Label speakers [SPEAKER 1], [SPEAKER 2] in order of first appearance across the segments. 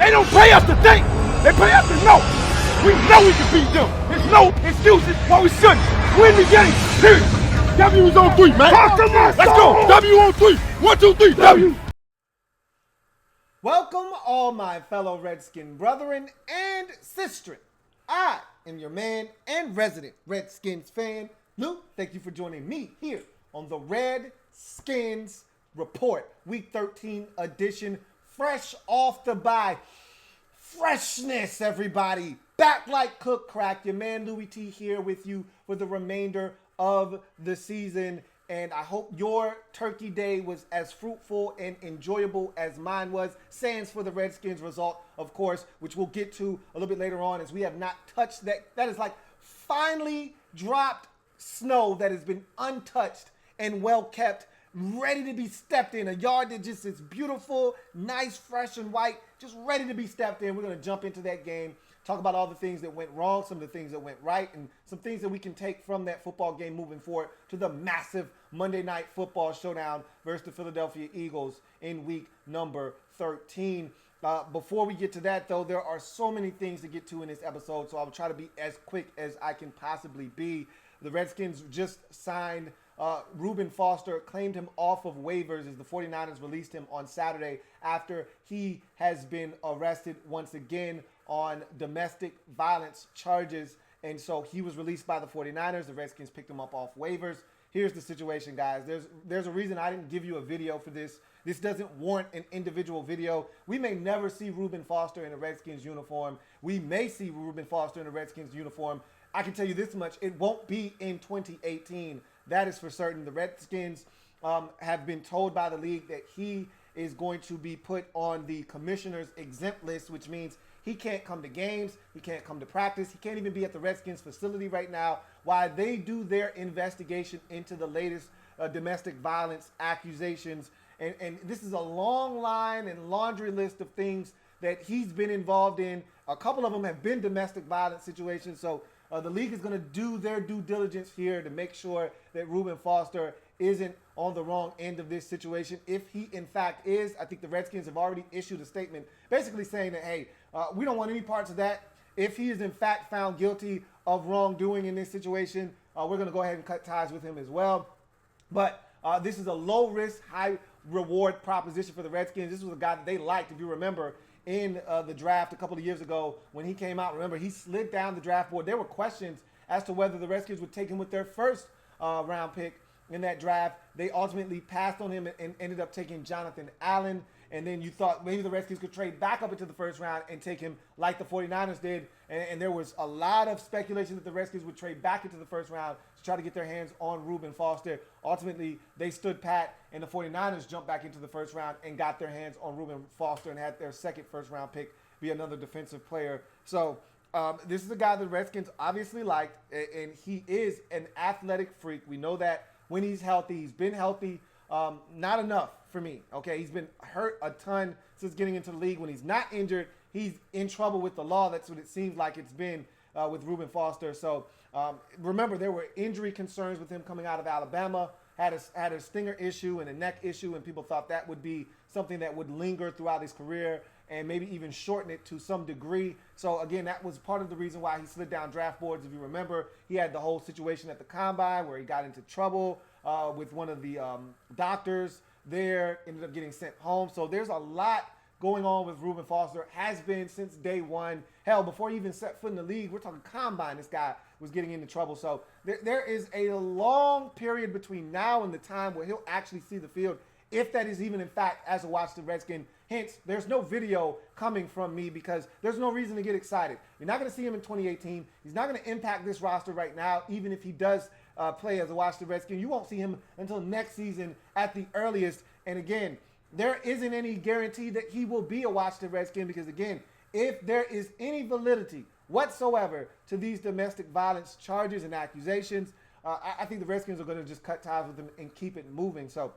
[SPEAKER 1] They don't pay us to think. They pay us to know. We know we can beat them. There's no excuses why we shouldn't. Win the game, period. W is on 3, man. Let's go. W on 3. 1, 2, 3, W.
[SPEAKER 2] Welcome, all my fellow Redskin brethren and sistren. I am your man and resident Redskins fan, Lou. Thank you for joining me here on the Redskins Report, Week 13 edition, fresh off the bye. Freshness, everybody. Back like cook crack. Your man Louie T here with you for the remainder of the season. And I hope your turkey day was as fruitful and enjoyable as mine was. Sans for the Redskins result, of course, which we'll get to a little bit later on, as we have not touched that. That is like finely dropped snow that has been untouched and well kept, ready to be stepped in. A yard that just is beautiful, nice, fresh and white, just ready to be stepped in. We're going to jump into that game, talk about all the things that went wrong, some of the things that went right, and some things that we can take from that football game moving forward to the massive Monday Night Football showdown versus the Philadelphia Eagles in week number 13. Before we get to that, though, there are so many things to get to in this episode, so I'll try to be as quick as I can possibly be. The Redskins just signed Reuben Foster, claimed him off of waivers as the 49ers released him on Saturday after he has been arrested once again on domestic violence charges. And so he was released by the 49ers. The Redskins picked him up off waivers. Here's the situation, guys. There's a reason I didn't give you a video for this. This doesn't warrant an individual video. We may never see Reuben Foster in a Redskins uniform. We may see Reuben Foster in a Redskins uniform. I can tell you this much. It won't be in 2018. That is for certain. The Redskins have been told by the league that he is going to be put on the commissioner's exempt list, which means he can't come to games, he can't come to practice, he can't even be at the Redskins facility right now while they do their investigation into the latest domestic violence accusations. And this is a long line and laundry list of things that he's been involved in. A couple of them have been domestic violence situations, so the league is going to do their due diligence here to make sure that Reuben Foster isn't on the wrong end of this situation. If he, in fact, is, I think the Redskins have already issued a statement basically saying that, hey, we don't want any parts of that. If he is, in fact, found guilty of wrongdoing in this situation, we're going to go ahead and cut ties with him as well. But this is a low-risk, high-reward proposition for the Redskins. This was a guy that they liked, if you remember, in the draft a couple of years ago when he came out. Remember, he slid down the draft board. There were questions as to whether the Redskins would take him with their first round pick in that draft. They ultimately passed on him and ended up taking Jonathan Allen. And then you thought maybe the Redskins could trade back up into the first round and take him like the 49ers did. And there was a lot of speculation that the Redskins would trade back into the first round to try to get their hands on Reuben Foster. Ultimately, they stood pat, and the 49ers jumped back into the first round and got their hands on Reuben Foster and had their second first-round pick be another defensive player. So this is a guy the Redskins obviously liked, and he is an athletic freak. We know that when he's healthy. He's been healthy. Not enough for me, okay? He's been hurt a ton since getting into the league. When he's not injured, he's in trouble with the law. That's what it seems like it's been with Reuben Foster. So remember, there were injury concerns with him coming out of Alabama, had a stinger issue and a neck issue, and people thought that would be something that would linger throughout his career and maybe even shorten it to some degree. So again, that was part of the reason why he slid down draft boards. If you remember, he had the whole situation at the Combine where he got into trouble with one of the doctors there, ended up getting sent home. So there's a lot going on with Reuben Foster, has been since day one. Hell, before he even set foot in the league, we're talking Combine, this guy was getting into trouble. So there is a long period between now and the time where he'll actually see the field, if that is even in fact as a Watch the Redskin. Hence, there's no video coming from me because there's no reason to get excited. You're not going to see him in 2018. He's not going to impact this roster right now, even if he does play as a Watch the Redskin. You won't see him until next season at the earliest. And again, there isn't any guarantee that he will be a Watch the Redskin because, again, if there is any validity whatsoever to these domestic violence charges and accusations, I think the Redskins are going to just cut ties with him and keep it moving. So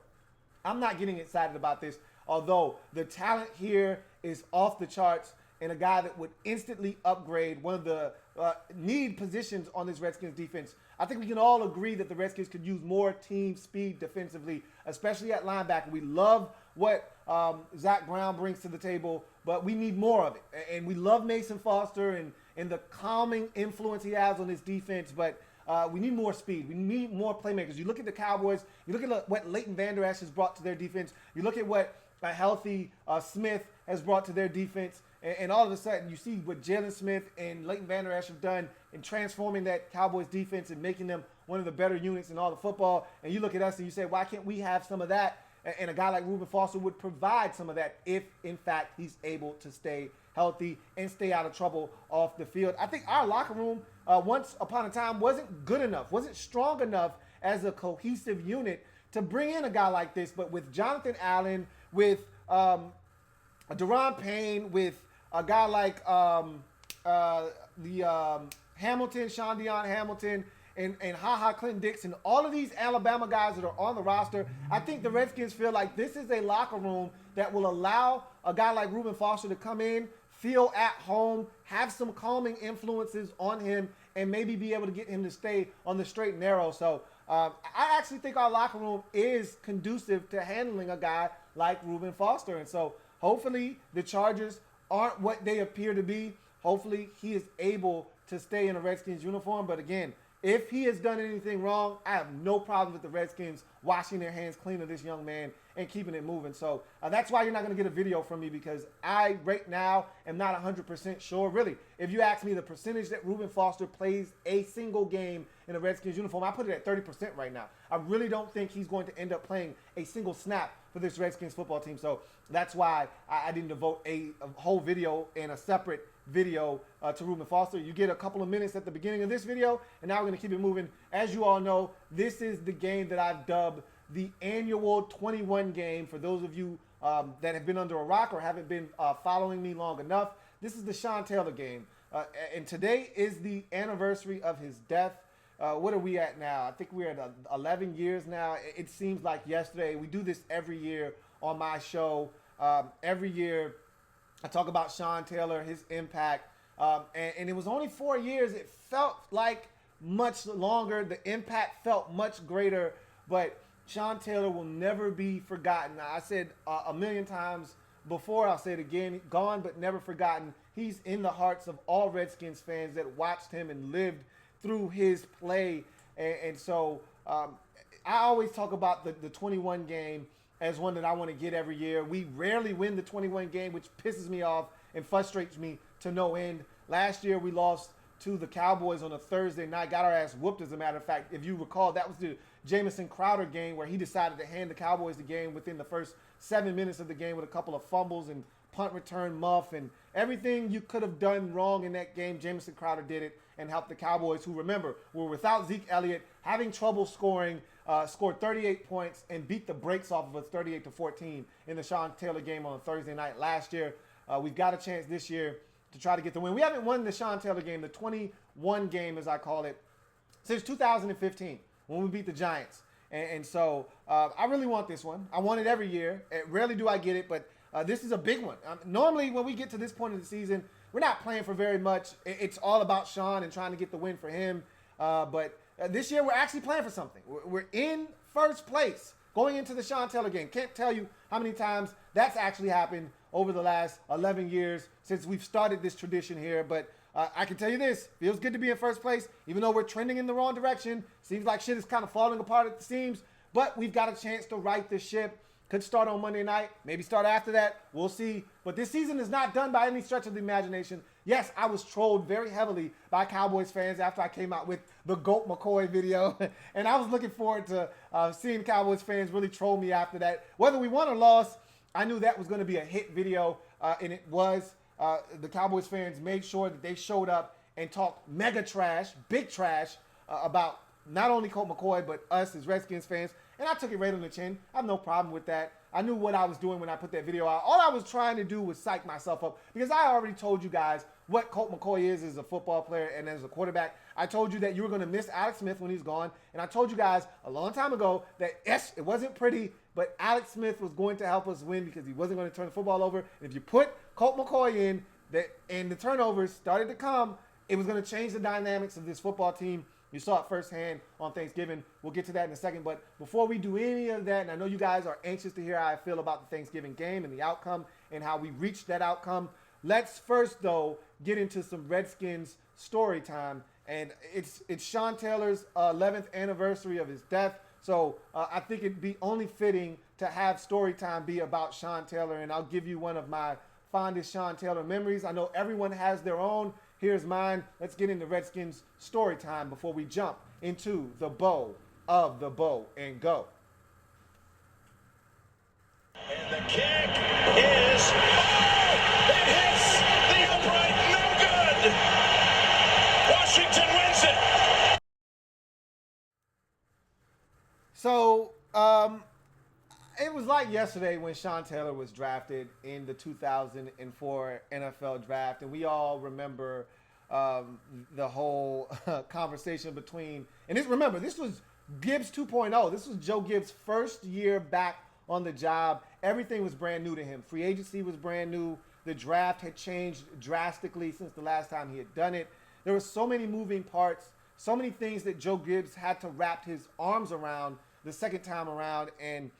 [SPEAKER 2] I'm not getting excited about this, although the talent here is off the charts and a guy that would instantly upgrade one of the need positions on this Redskins defense. I think we can all agree that the Redskins could use more team speed defensively, especially at linebacker. We love what Zach Brown brings to the table, but we need more of it. And we love Mason Foster and the calming influence he has on this defense, but we need more speed. We need more playmakers. You look at the Cowboys, you look at what Leighton Vander Esch has brought to their defense, you look at what a healthy Smith has brought to their defense, and all of a sudden you see what Jalen Smith and Leighton Vander Esch have done in transforming that Cowboys defense and making them one of the better units in all the football. And you look at us and you say, why can't we have some of that? And a guy like Reuben Foster would provide some of that if, in fact, he's able to stay healthy and stay out of trouble off the field. I think our locker room, once upon a time, wasn't good enough, wasn't strong enough as a cohesive unit to bring in a guy like this. But with Jonathan Allen, with Deron Payne, with a guy like Hamilton, Sean Dion Hamilton, and Clinton Dixon, all of these Alabama guys that are on the roster, I think the Redskins feel like this is a locker room that will allow a guy like Reuben Foster to come in, feel at home, have some calming influences on him, and maybe be able to get him to stay on the straight and narrow. So I actually think our locker room is conducive to handling a guy like Reuben Foster. And so hopefully the Chargers aren't what they appear to be. Hopefully he is able to stay in a Redskins uniform. But again, if he has done anything wrong, I have no problem with the Redskins washing their hands clean of this young man and keeping it moving. So that's why you're not going to get a video from me, because I, right now, am not 100% sure. Really, if you ask me the percentage that Reuben Foster plays a single game in a Redskins uniform, I put it at 30% right now. I really don't think he's going to end up playing a single snap for this Redskins football team. So that's why I didn't devote a whole video and a separate video to Reuben Foster. You get a couple of minutes at the beginning of this video, and now we're going to keep it moving. As you all know, this is the game that I've dubbed the annual 21 game. For those of you that have been under a rock or haven't been following me long enough, this is the Sean Taylor game. And today is the anniversary of his death. What are we at now? I think we're at 11 years now. It seems like yesterday. We do this every year on my show. Every year I talk about Sean Taylor, his impact. And it was only 4 years. It felt like much longer. The impact felt much greater. But Sean Taylor will never be forgotten. I said a million times before, I'll say it again, gone but never forgotten. He's in the hearts of all Redskins fans that watched him and lived through his play. And so I always talk about the 21 game as one that I want to get every year. We rarely win the 21 game, which pisses me off and frustrates me to no end. Last year we lost to the Cowboys on a Thursday night, got our ass whooped, as a matter of fact. If you recall, that was the Jamison Crowder game where he decided to hand the Cowboys the game within the first 7 minutes of the game with a couple of fumbles and punt return muff and everything you could have done wrong in that game. Jamison Crowder did it and helped the Cowboys, who, remember, were without Zeke Elliott, having trouble scoring, scored 38 points and beat the brakes off of us 38-14 in the Sean Taylor game on a Thursday night last year. We've got a chance this year to try to get the win. We haven't won the Sean Taylor game, the 21 game as I call it, since 2015 when we beat the Giants. And so I really want this one. I want it every year. Rarely do I get it, but this is a big one. Normally when we get to this point of the season, we're not playing for very much. It's all about Sean and trying to get the win for him. But this year we're actually playing for something. We're in first place going into the Sean Taylor game. Can't tell you how many times that's actually happened over the last 11 years since we've started this tradition here. But I can tell you this, feels good to be in first place, even though we're trending in the wrong direction. Seems like shit is kind of falling apart at the seams, but we've got a chance to right the ship. Could start on Monday night, maybe start after that. We'll see. But this season is not done by any stretch of the imagination. Yes, I was trolled very heavily by Cowboys fans after I came out with the GOAT McCoy video. And I was looking forward to seeing Cowboys fans really troll me after that. Whether we won or lost, I knew that was going to be a hit video, and it was. The Cowboys fans made sure that they showed up and talked mega trash, big trash, about not only Colt McCoy, but us as Redskins fans. And I took it right on the chin. I have no problem with that. I knew what I was doing when I put that video out. All I was trying to do was psych myself up, because I already told you guys what Colt McCoy is as a football player and as a quarterback. I told you that you were going to miss Alex Smith when he's gone. And I told you guys a long time ago that, yes, it wasn't pretty, but Alex Smith was going to help us win because he wasn't going to turn the football over. And if you put Colt McCoy in, and the turnovers started to come, it was going to change the dynamics of this football team. You saw it firsthand on Thanksgiving. We'll get to that in a second. But before we do any of that, and I know you guys are anxious to hear how I feel about the Thanksgiving game and the outcome and how we reached that outcome, let's first, though, get into some Redskins story time. And it's Sean Taylor's 11th anniversary of his death. So I think it'd be only fitting to have story time be about Sean Taylor. And I'll give you one of my fondest Sean Taylor memories. I know everyone has their own. Here's mine. Let's get into Redskins story time before we jump into the bow of the bow and go.
[SPEAKER 3] And the kick is, it hits the upright, no good. Washington wins it.
[SPEAKER 2] So, it was like yesterday when Sean Taylor was drafted in the 2004 NFL draft, and we all remember the whole conversation between, and remember, this was Gibbs 2.0. This was Joe Gibbs' first year back on the job. Everything was brand new to him. Free agency was brand new. The draft had changed drastically since the last time he had done it. There were so many moving parts, so many things that Joe Gibbs had to wrap his arms around the second time around, and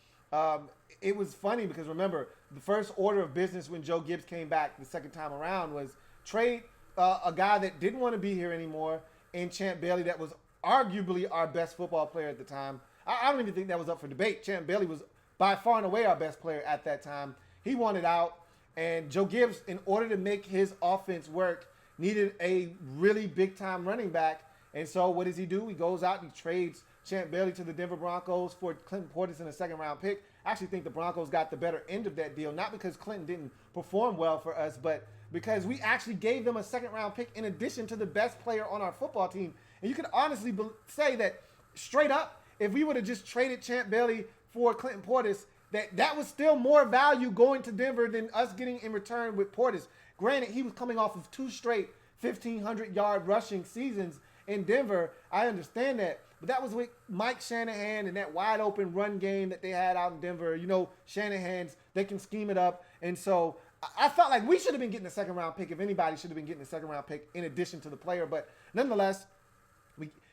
[SPEAKER 2] it was funny because remember, the first order of business when Joe Gibbs came back the second time around was trade a guy that didn't want to be here anymore in Champ Bailey that was arguably our best football player at the time. I don't even think that was up for debate. Champ Bailey was by far and away our best player at that time. He wanted out, and Joe Gibbs, in order to make his offense work, needed a really big-time running back. And so what does he do? He goes out and he trades Champ Bailey to the Denver Broncos for Clinton Portis in a second-round pick. I actually think the Broncos got the better end of that deal, not because Clinton didn't perform well for us, but because we actually gave them a second-round pick in addition to the best player on our football team. And you could honestly say that straight up, if we would have just traded Champ Bailey for Clinton Portis, that was still more value going to Denver than us getting in return with Portis. Granted, he was coming off of 2 straight 1,500-yard rushing seasons in Denver. I understand that. But that was with Mike Shanahan and that wide-open run game that they had out in Denver. You know, Shanahan's, they can scheme it up. And so I felt like we should have been getting a second-round pick if anybody should have been getting a second-round pick in addition to the player. But nonetheless,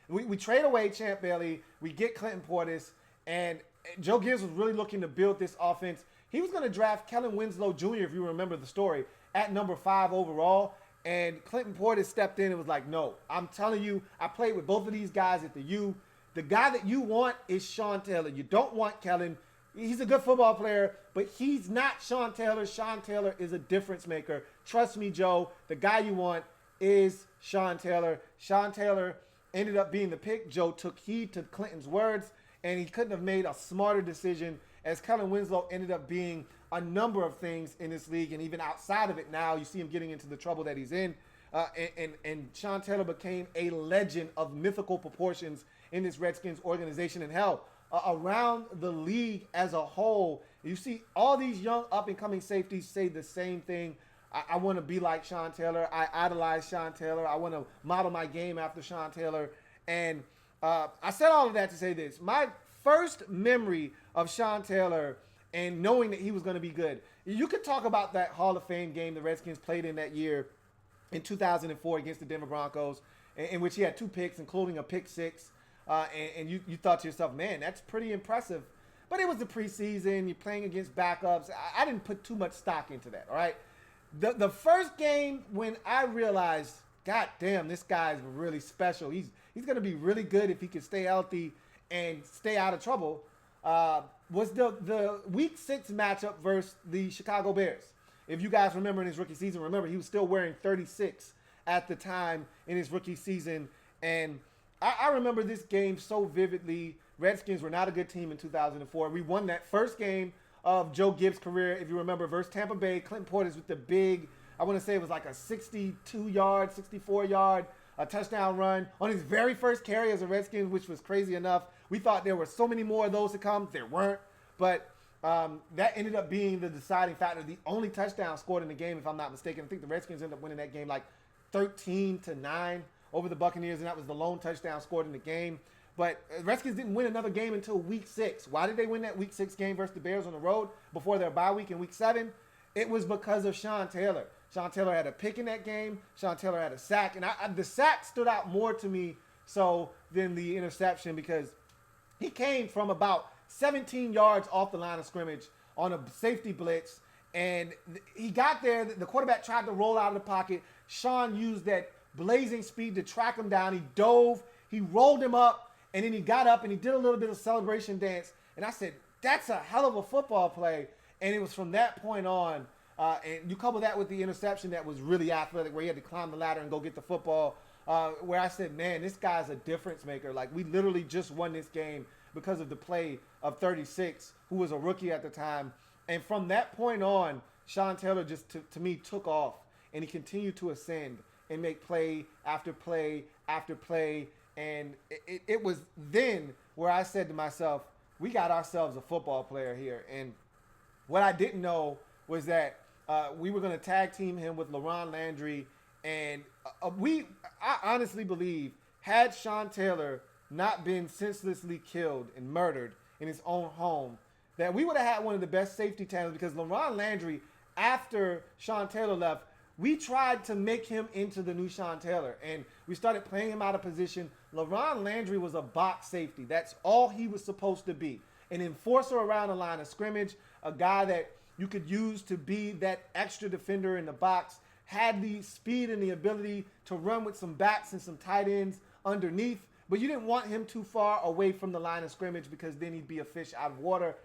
[SPEAKER 2] we trade away Champ Bailey. We get Clinton Portis. And Joe Gibbs was really looking to build this offense. He was going to draft Kellen Winslow Jr., if you remember the story, at number 5 overall. And Clinton Portis stepped in and was like, no, I'm telling you, I played with both of these guys at the U. The guy that you want is Sean Taylor. You don't want Kellen. He's a good football player, but he's not Sean Taylor. Sean Taylor is a difference maker. Trust me, Joe, the guy you want is Sean Taylor. Sean Taylor ended up being the pick. Joe took heed to Clinton's words, and he couldn't have made a smarter decision, as Kellen Winslow ended up being a number of things in this league, and even outside of it now, you see him getting into the trouble that he's in. And Sean Taylor became a legend of mythical proportions in this Redskins organization. And hell, around the league as a whole, you see all these young up-and-coming safeties say the same thing. I want to be like Sean Taylor. I idolize Sean Taylor. I want to model my game after Sean Taylor. And I said all of that to say this. My first memory of Sean Taylor and knowing that he was going to be good, you could talk about that Hall of Fame game the Redskins played in that year in 2004 against the Denver Broncos, in which he had 2 picks, including a pick 6. And you thought to yourself, man, that's pretty impressive. But it was the preseason. You're playing against backups. I didn't put too much stock into that, all right? The first game when I realized, God damn, this guy's really special. He's going to be really good if he can stay healthy and stay out of trouble, was the Week 6 matchup versus the Chicago Bears. If you guys remember in his rookie season, remember he was still wearing 36 at the time in his rookie season. And I remember this game so vividly. Redskins were not a good team in 2004. We won that first game of Joe Gibbs' career, if you remember, versus Tampa Bay. Clinton Portis with the big, I want to say it was like a 62-yard, 64-yard touchdown run on his very first carry as a Redskin, which was crazy enough. We thought there were so many more of those to come. There weren't. But that ended up being the deciding factor. The only touchdown scored in the game, if I'm not mistaken. I think the Redskins ended up winning that game like 13-9 over the Buccaneers, and that was the lone touchdown scored in the game. But Redskins didn't win another game until Week 6. Why did they win that Week 6 game versus the Bears on the road before their bye week in Week 7? It was because of Sean Taylor. Sean Taylor had a pick in that game. Sean Taylor had a sack. And the sack stood out more to me so than the interception, because he came from about 17 yards off the line of scrimmage on a safety blitz, and he got there. The quarterback tried to roll out of the pocket. Sean used that blazing speed to track him down. He dove, he rolled him up, and then he got up and he did a little bit of celebration dance. And I said, that's a hell of a football play. And it was from that point on, and you couple that with the interception that was really athletic, where he had to climb the ladder and go get the football, where I said, man, this guy's a difference maker. Like, we literally just won this game because of the play of 36, who was a rookie at the time. And from that point on, Sean Taylor just, to me, took off, and he continued to ascend and make play after play after play. And it was then where I said to myself, we got ourselves a football player here. And what I didn't know was that we were going to tag team him with LaRon Landry. And I honestly believe, had Sean Taylor not been senselessly killed and murdered in his own home, that we would have had one of the best safety tandems, because LaRon Landry, after Sean Taylor left, we tried to make him into the new Sean Taylor, and we started playing him out of position. LaRon Landry was a box safety. That's all he was supposed to be. An enforcer around the line of scrimmage, a guy that you could use to be that extra defender in the box, had the speed and the ability to run with some backs and some tight ends underneath, but you didn't want him too far away from the line of scrimmage, because then he'd be a fish out of water.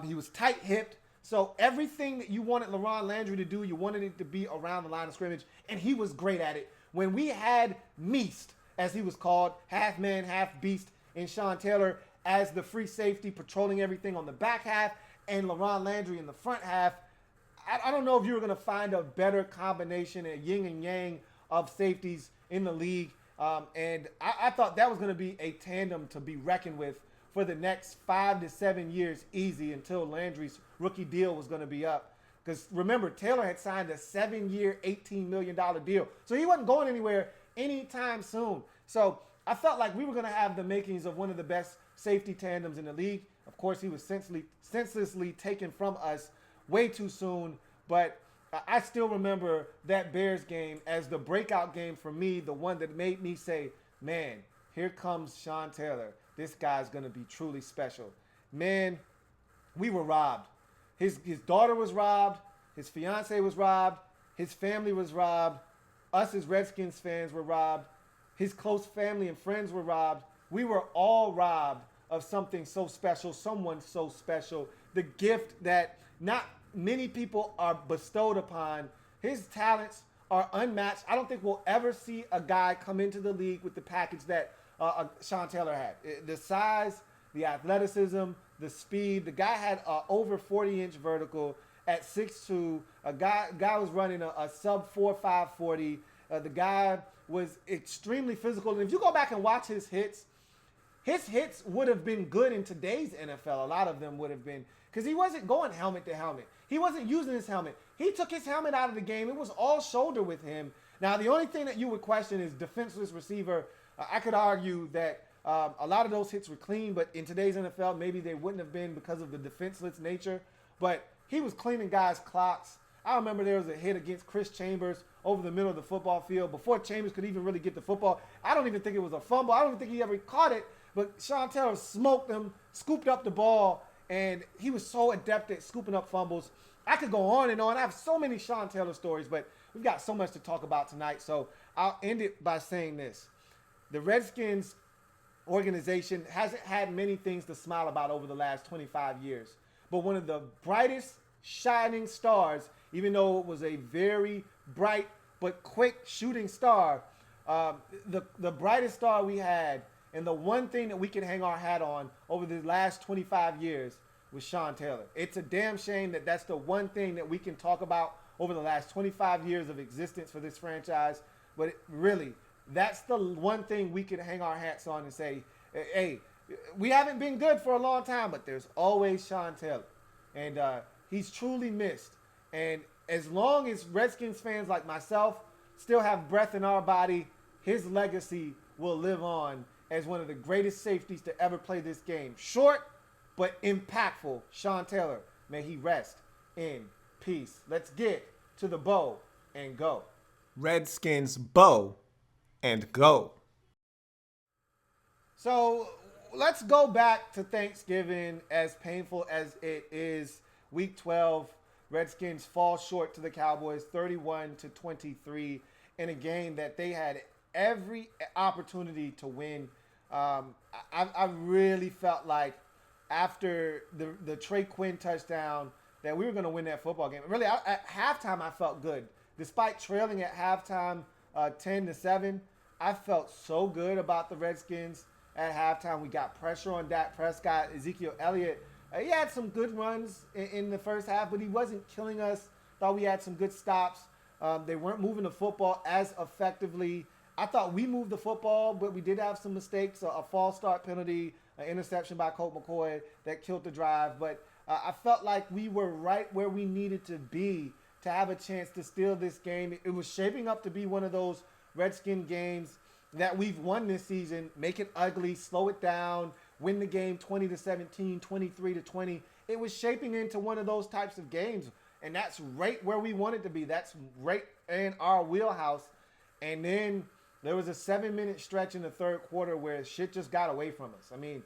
[SPEAKER 2] He was tight-hipped. So everything that you wanted LaRon Landry to do, you wanted it to be around the line of scrimmage, and he was great at it. When we had Meast, as he was called, half man, half beast, and Sean Taylor as the free safety, patrolling everything on the back half, and LaRon Landry in the front half, I don't know if you were going to find a better combination, a yin and yang of safeties in the league. And I thought that was going to be a tandem to be reckoned with for the next 5 to 7 years easy, until Landry's rookie deal was going to be up. Because remember, Taylor had signed a 7-year, $18 million deal. So he wasn't going anywhere anytime soon. So I felt like we were going to have the makings of one of the best safety tandems in the league. Of course, he was senselessly taken from us way too soon. But I still remember that Bears game as the breakout game for me, the one that made me say, man, here comes Sean Taylor. This guy's going to be truly special. Man, we were robbed. His daughter was robbed. His fiance was robbed. His family was robbed. Us as Redskins fans were robbed. His close family and friends were robbed. We were all robbed of something so special, someone so special. The gift that not many people are bestowed upon. His talents are unmatched. I don't think we'll ever see a guy come into the league with the package that Sean Taylor had. The size, the athleticism, the speed. The guy had over 40-inch vertical at 6'2". A guy was running a sub 4.5 40. The guy was extremely physical. And if you go back and watch his hits would have been good in today's NFL. A lot of them would have been, because he wasn't going helmet to helmet. He wasn't using his helmet. He took his helmet out of the game. It was all shoulder with him. Now, the only thing that you would question is defenseless receiver. I could argue that a lot of those hits were clean, but in today's NFL, maybe they wouldn't have been because of the defenseless nature. But he was cleaning guys' clocks. I remember there was a hit against Chris Chambers over the middle of the football field before Chambers could even really get the football. I don't even think it was a fumble. I don't even think he ever caught it. But Sean Taylor smoked him, scooped up the ball, and he was so adept at scooping up fumbles. I could go on and on. I have so many Sean Taylor stories, but we've got so much to talk about tonight. So I'll end it by saying this. The Redskins organization hasn't had many things to smile about over the last 25 years. But one of the brightest shining stars, even though it was a very bright but quick shooting star, the brightest star we had, and the one thing that we can hang our hat on over the last 25 years was Sean Taylor. It's a damn shame that that's the one thing that we can talk about over the last 25 years of existence for this franchise. But really, that's the one thing we can hang our hats on and say, hey, we haven't been good for a long time, but there's always Sean Taylor. And he's truly missed. And as long as Redskins fans like myself still have breath in our body, his legacy will live on as one of the greatest safeties to ever play this game. Short, but impactful Sean Taylor. May he rest in peace. Let's get to the bow and go.
[SPEAKER 4] Redskins bow and go.
[SPEAKER 2] So let's go back to Thanksgiving. As painful as it is, Week 12, Redskins fall short to the Cowboys 31-23 in a game that they had every opportunity to win. I really felt like after the Trey Quinn touchdown that we were going to win that football game. Really, at halftime, I felt good. Despite trailing at halftime 10-7, I felt so good about the Redskins at halftime. We got pressure on Dak Prescott. Ezekiel Elliott, he had some good runs in the first half, but he wasn't killing us. Thought we had some good stops. They weren't moving the football as effectively. I thought we moved the football, but we did have some mistakes, a false start penalty, an interception by Colt McCoy that killed the drive. But I felt like we were right where we needed to be to have a chance to steal this game. It was shaping up to be one of those Redskin games that we've won this season. Make it ugly, slow it down, win the game 20-17, 23-20. It was shaping into one of those types of games, and that's right where we wanted to be. That's right in our wheelhouse. And then there was a 7-minute stretch in the third quarter where shit just got away from us. I mean,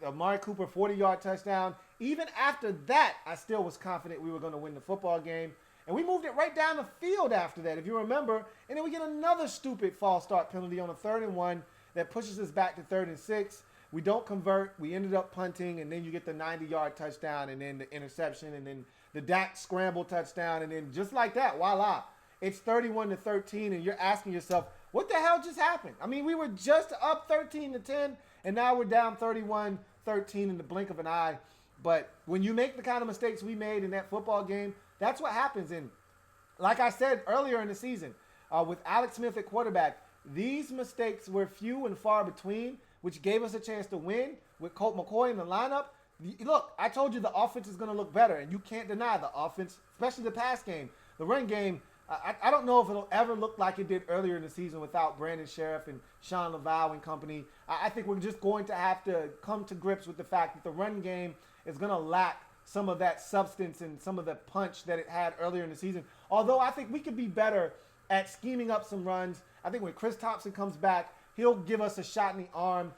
[SPEAKER 2] Amari Cooper 40-yard touchdown. Even after that, I still was confident we were going to win the football game. And we moved it right down the field after that, if you remember. And then we get another stupid false start penalty on a 3rd and 1 that pushes us back to 3rd and 6. We don't convert. We ended up punting, and then you get the 90-yard touchdown, and then the interception, and then the Dak scramble touchdown, and then just like that, voila. It's 31-13, and you're asking yourself, what the hell just happened? I mean, we were just up 13-10, and now we're down 31-13 in the blink of an eye. But when you make the kind of mistakes we made in that football game, that's what happens. And like I said earlier in the season, with Alex Smith at quarterback, these mistakes were few and far between, which gave us a chance to win with Colt McCoy in the lineup. Look, I told you the offense is going to look better, and you can't deny the offense, especially the pass game. The run game, I don't know if it'll ever look like it did earlier in the season without Brandon Sheriff and Sean Laval and company. I think we're just going to have to come to grips with the fact that the run game is going to lack some of that substance and some of the punch that it had earlier in the season. Although I think we could be better at scheming up some runs. I think when Chris Thompson comes back, he'll give us a shot in the arm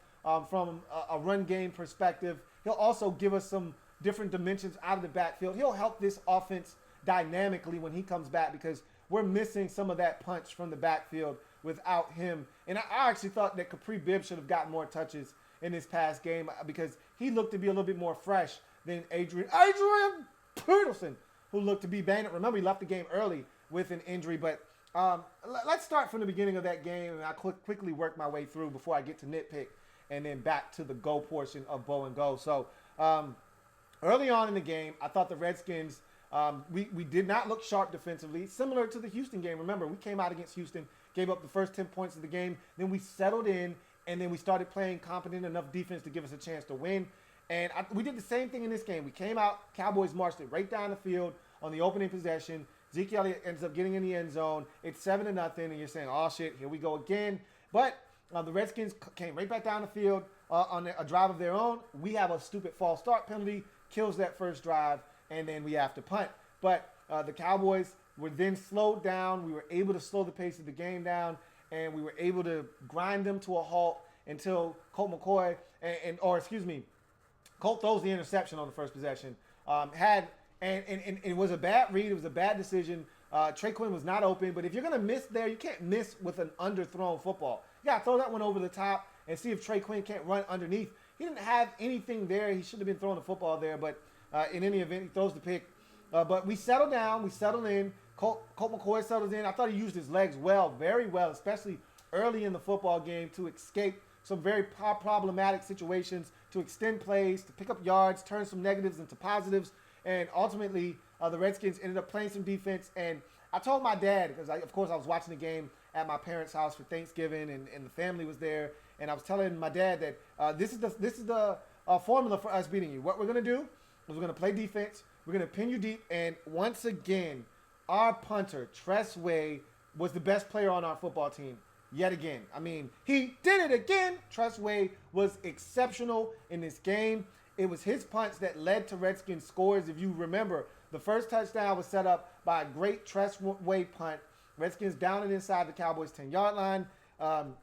[SPEAKER 2] from a run game perspective. He'll also give us some different dimensions out of the backfield. He'll help this offense dynamically when he comes back because we're missing some of that punch from the backfield without him. And I actually thought that Capri Bibb should have gotten more touches in this past game because he looked to be a little bit more fresh than Adrian Peterson, who looked to be banged up. Remember, he left the game early with an injury. But let's start from the beginning of that game, and I'll quickly work my way through before I get to nitpick and then back to the go portion of Bow and Go. So early on in the game, I thought the Redskins, we did not look sharp defensively, similar to the Houston game. Remember, we came out against Houston, gave up the first 10 points of the game, then we settled in, and then we started playing competent enough defense to give us a chance to win. And we did the same thing in this game. We came out, Cowboys marched it right down the field on the opening possession. Zeke Elliott ends up getting in the end zone. It's 7-0, and you're saying, oh, shit, here we go again. But the Redskins came right back down the field on a drive of their own. We have a stupid false start penalty, kills that first drive, and then we have to punt. But the Cowboys were then slowed down. We were able to slow the pace of the game down, and we were able to grind them to a halt until Colt McCoy, Colt throws the interception on the first possession. And it was a bad read. It was a bad decision. Trey Quinn was not open. But if you're going to miss there, you can't miss with an underthrown football. You got to throw that one over the top and see if Trey Quinn can't run underneath. He didn't have anything there. He should have been throwing the football there. But in any event, he throws the pick. But we settled down. We settled in. Colt McCoy settles in. I thought he used his legs well, very well, especially early in the football game to escape some very problematic situations, to extend plays, to pick up yards, turn some negatives into positives. And ultimately, the Redskins ended up playing some defense. And I told my dad, because of course I was watching the game at my parents' house for Thanksgiving, and the family was there. And I was telling my dad that this is the formula for us beating you. What we're going to do is we're going to play defense. We're going to pin you deep. And once again, our punter, Tress Way, was the best player on our football team. Yet again. I mean, he did it again. Tress Way was exceptional in this game. It was his punts that led to Redskins scores. If you remember, the first touchdown was set up by a great Tress Way punt. Redskins down and inside the Cowboys' 10-yard line.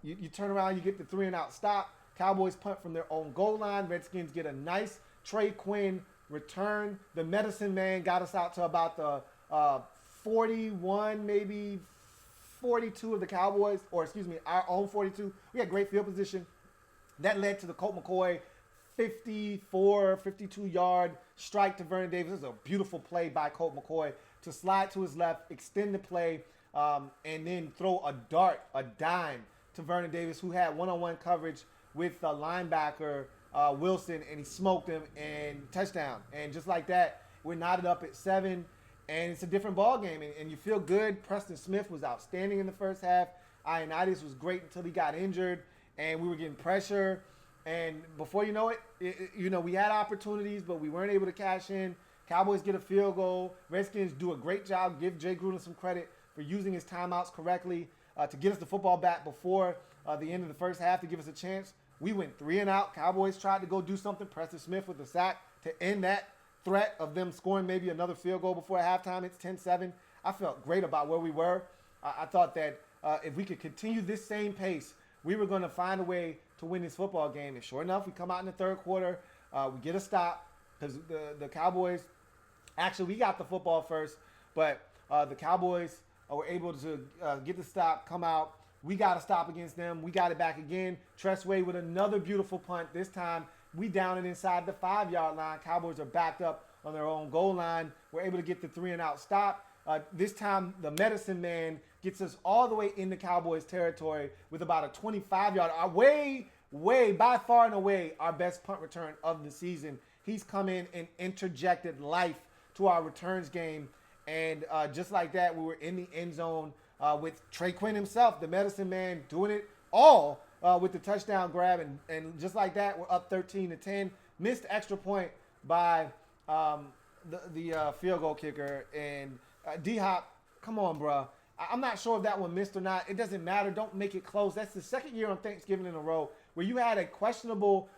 [SPEAKER 2] You turn around, you get the 3-and-out stop. Cowboys punt from their own goal line. Redskins get a nice Trey Quinn return. The medicine man got us out to about the 41, maybe 42 of the Cowboys, or excuse me, our own 42. We had great field position. That led to the Colt McCoy 54, 52-yard strike to Vernon Davis. This is a beautiful play by Colt McCoy to slide to his left, extend the play, and then throw a dime to Vernon Davis, who had one-on-one coverage with the linebacker Wilson, and he smoked him and touchdown. And just like that, we're knotted up at 7, and it's a different ball game, and you feel good. Preston Smith was outstanding in the first half. Ioannidis was great until he got injured, and we were getting pressure. And before you know it, we had opportunities, but we weren't able to cash in. Cowboys get a field goal. Redskins do a great job. Give Jay Gruden some credit for using his timeouts correctly to get us the football back before the end of the first half to give us a chance. We went 3 and out. Cowboys tried to go do something. Preston Smith with the sack to end that threat of them scoring maybe another field goal before halftime. It's 10-7. I felt great about where we were. I thought that if we could continue this same pace, we were going to find a way to win this football game. And sure enough, we come out in the third quarter. We get a stop because the Cowboys, actually, we got the football first, but the Cowboys were able to get the stop, come out. We got a stop against them. We got it back again. Tressway with another beautiful punt. This time, we down it inside the 5-yard line. Cowboys are backed up on their own goal line. We're able to get the 3-and-out stop. This time, the medicine man gets us all the way into Cowboys territory with about a 25-yard, way, by far and away, our best punt return of the season. He's come in and interjected life to our returns game. And just like that, we were in the end zone with Trey Quinn himself, the medicine man, doing it all with the touchdown grab. And just like that, we're up 13-10. Missed extra point by the field goal kicker. And D-Hop, come on, bro. I'm not sure if that one missed or not. It doesn't matter. Don't make it close. That's the second year on Thanksgiving in a row where you had a questionable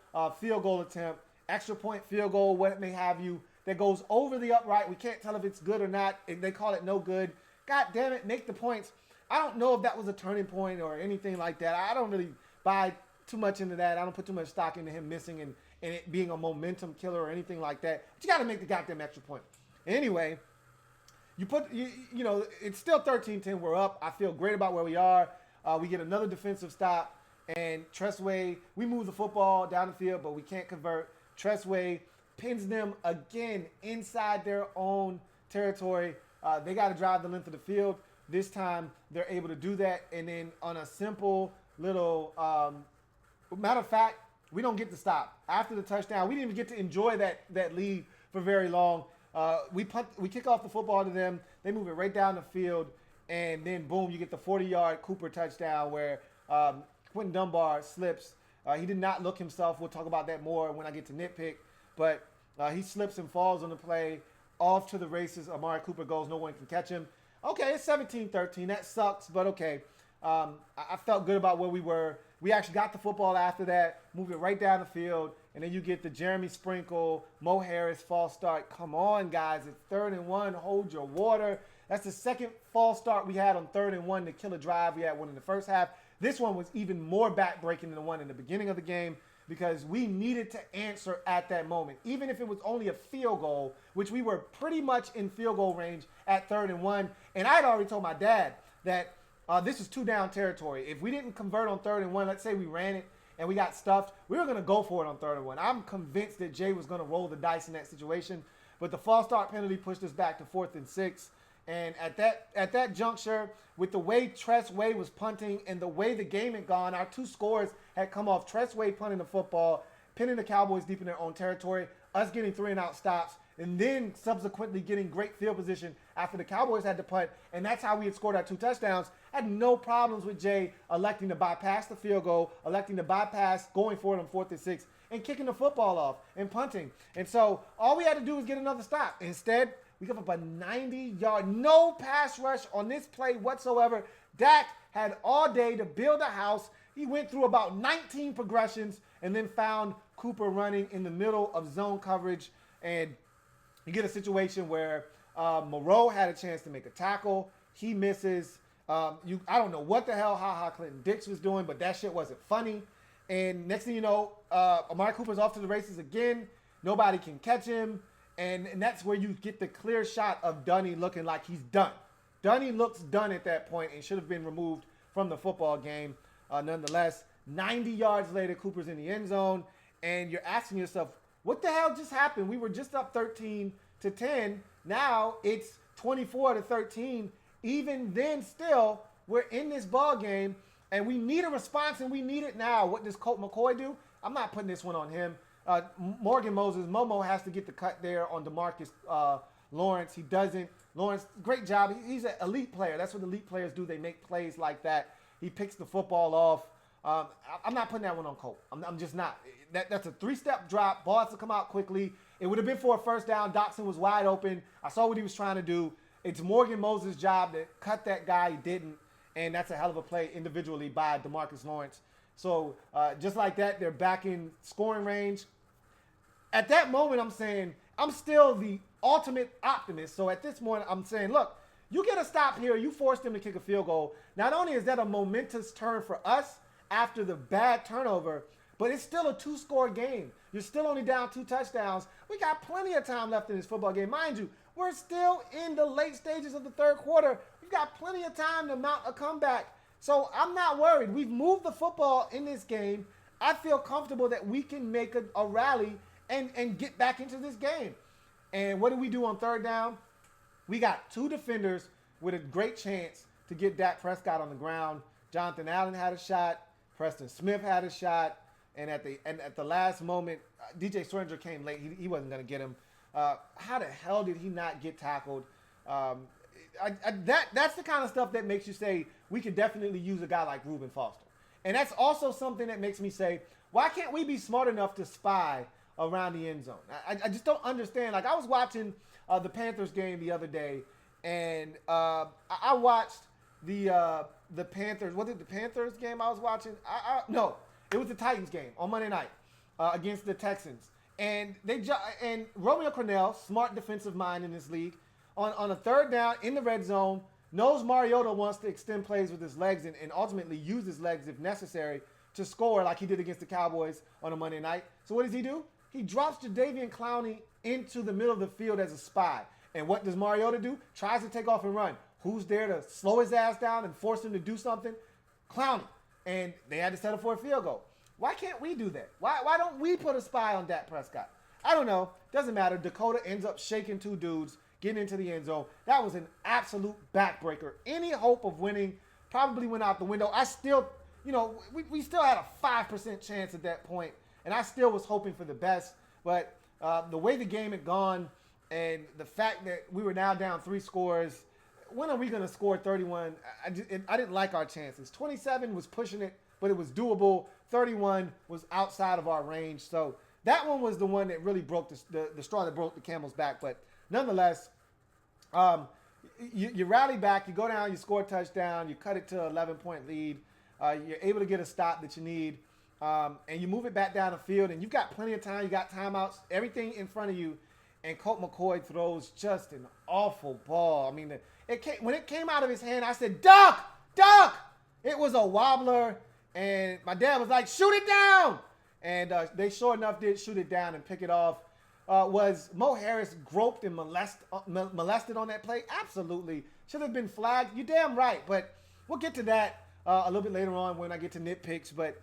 [SPEAKER 2] field goal attempt, extra point field goal, what it may have you, that goes over the upright. We can't tell if it's good or not. They call it no good. God damn it, make the points. I don't know if that was a turning point or anything like that. I don't really buy too much into that. I don't put too much stock into him missing and it being a momentum killer or anything like that. But you got to make the goddamn extra point. Anyway, it's still 13-10. We're up. I feel great about where we are. We get another defensive stop. And Tressway, we move the football down the field, but we can't convert. Tressway pins them again inside their own territory. They got to drive the length of the field. This time, they're able to do that. And then on a simple little matter of fact, we don't get to stop. After the touchdown, we didn't even get to enjoy that lead for very long. We kick off the football to them. They move it right down the field. And then, boom, you get the 40-yard Cooper touchdown where Quentin Dunbar slips. He did not look himself. We'll talk about that more when I get to nitpick. But he slips and falls on the play. Off to the races. Amari Cooper goes. No one can catch him. Okay, it's 17-13. That sucks, but okay. I felt good about where we were. We actually got the football after that, moved it right down the field, and then you get the Jeremy Sprinkle, Mo Harris false start. Come on, guys. It's 3rd and 1. Hold your water. That's the second false start we had on 3rd and 1 to kill a drive. We had one in the first half. This one was even more backbreaking than the one in the beginning of the game because we needed to answer at that moment. Even if it was only a field goal, which we were pretty much in field goal range at 3rd and 1. And I had already told my dad that this is 2-down territory. If we didn't convert on 3rd and 1, let's say we ran it and we got stuffed, we were going to go for it on 3rd and 1. I'm convinced that Jay was going to roll the dice in that situation. But the false start penalty pushed us back to 4th and 6. And at that juncture, with the way Tressway was punting and the way the game had gone, our 2 scores had come off Tressway punting the football, pinning the Cowboys deep in their own territory, us getting 3-and-out stops, and then subsequently getting great field position after the Cowboys had to punt. And that's how we had scored our 2 touchdowns. I had no problems with Jay electing to bypass the field goal, electing to bypass going for it on 4th and 6, and kicking the football off and punting. And so all we had to do was get another stop. Instead, we give up a 90-yard, no pass rush on this play whatsoever. Dak had all day to build a house. He went through about 19 progressions and then found Cooper running in the middle of zone coverage. And you get a situation where Moreau had a chance to make a tackle. He misses. I don't know what the hell Ha Ha Clinton Dix was doing, but that shit wasn't funny. And next thing you know, Amari Cooper's off to the races again. Nobody can catch him. And that's where you get the clear shot of Dunny looking like he's done. Dunny looks done at that point and should have been removed from the football game. Nonetheless, 90 yards later, Cooper's in the end zone. And you're asking yourself, what the hell just happened? We were just up 13-10. Now it's 24-13. Even then, still, we're in this ball game, and we need a response, and we need it now. What does Colt McCoy do? I'm not putting this one on him. Morgan Moses, Momo has to get the cut there on DeMarcus Lawrence. He doesn't. Lawrence, great job. He's an elite player. That's what elite players do. They make plays like that. He picks the football off. I'm not putting that one on Colt. I'm just not. That's a three-step drop. Ball has to come out quickly. It would have been for a first down. Dotson was wide open. I saw what he was trying to do. It's Morgan Moses' job to cut that guy. He didn't. And that's a hell of a play individually by DeMarcus Lawrence. So just like that, they're back in scoring range. At that moment, I'm saying, I'm still the ultimate optimist. So at this point, I'm saying, look, you get a stop here. You forced them to kick a field goal. Not only is that a momentous turn for us after the bad turnover, but it's still a two-score game. You're still only down 2 touchdowns. We got plenty of time left in this football game. Mind you, we're still in the late stages of the third quarter. We've got plenty of time to mount a comeback. So I'm not worried. We've moved the football in this game. I feel comfortable that we can make a rally and get back into this game. And what do we do on third down? We got 2 defenders with a great chance to get Dak Prescott on the ground. Jonathan Allen had a shot. Preston Smith had a shot. And at the last moment, DJ Swearinger came late. He wasn't going to get him. How the hell did he not get tackled? That's the kind of stuff that makes you say we could definitely use a guy like Reuben Foster. And that's also something that makes me say, why can't we be smart enough to spy around the end zone? I just don't understand. Like, I was watching the Panthers game the other day, and I watched the Panthers. Was it the Panthers game I was watching? No, it was the Titans game on Monday night against the Texans. And and Romeo Crennel, smart defensive mind in this league, on a third down in the red zone, knows Mariota wants to extend plays with his legs and ultimately use his legs if necessary to score like he did against the Cowboys on a Monday night. So what does he do? He drops Jadeveon Clowney into the middle of the field as a spy. And what does Mariota do? Tries to take off and run. Who's there to slow his ass down and force him to do something? Clowney. And they had to settle for a field goal. Why can't we do that? Why don't we put a spy on Dak Prescott? I don't know. Doesn't matter. Dakota ends up shaking 2 dudes, getting into the end zone. That was an absolute backbreaker. Any hope of winning probably went out the window. I still, we still had a 5% chance at that point, and I still was hoping for the best. But the way the game had gone and the fact that we were now down 3 scores, when are we going to score 31? I didn't like our chances. 27 was pushing it, but it was doable. 31 was outside of our range. So that one was the one that really broke the straw that broke the camel's back. But nonetheless, you rally back, you go down, you score a touchdown, you cut it to an 11-point lead. You're able to get a stop that you need, and you move it back down the field, and you've got plenty of time. You got timeouts, everything in front of you, and Colt McCoy throws just an awful ball. I mean, when it came out of his hand, I said, duck! It was a wobbler, and my dad was like, shoot it down! And they sure enough did shoot it down and pick it off. Was Mo Harris groped and molested on that play? Absolutely. Should have been flagged. You're damn right. But we'll get to that a little bit later on when I get to nitpicks. But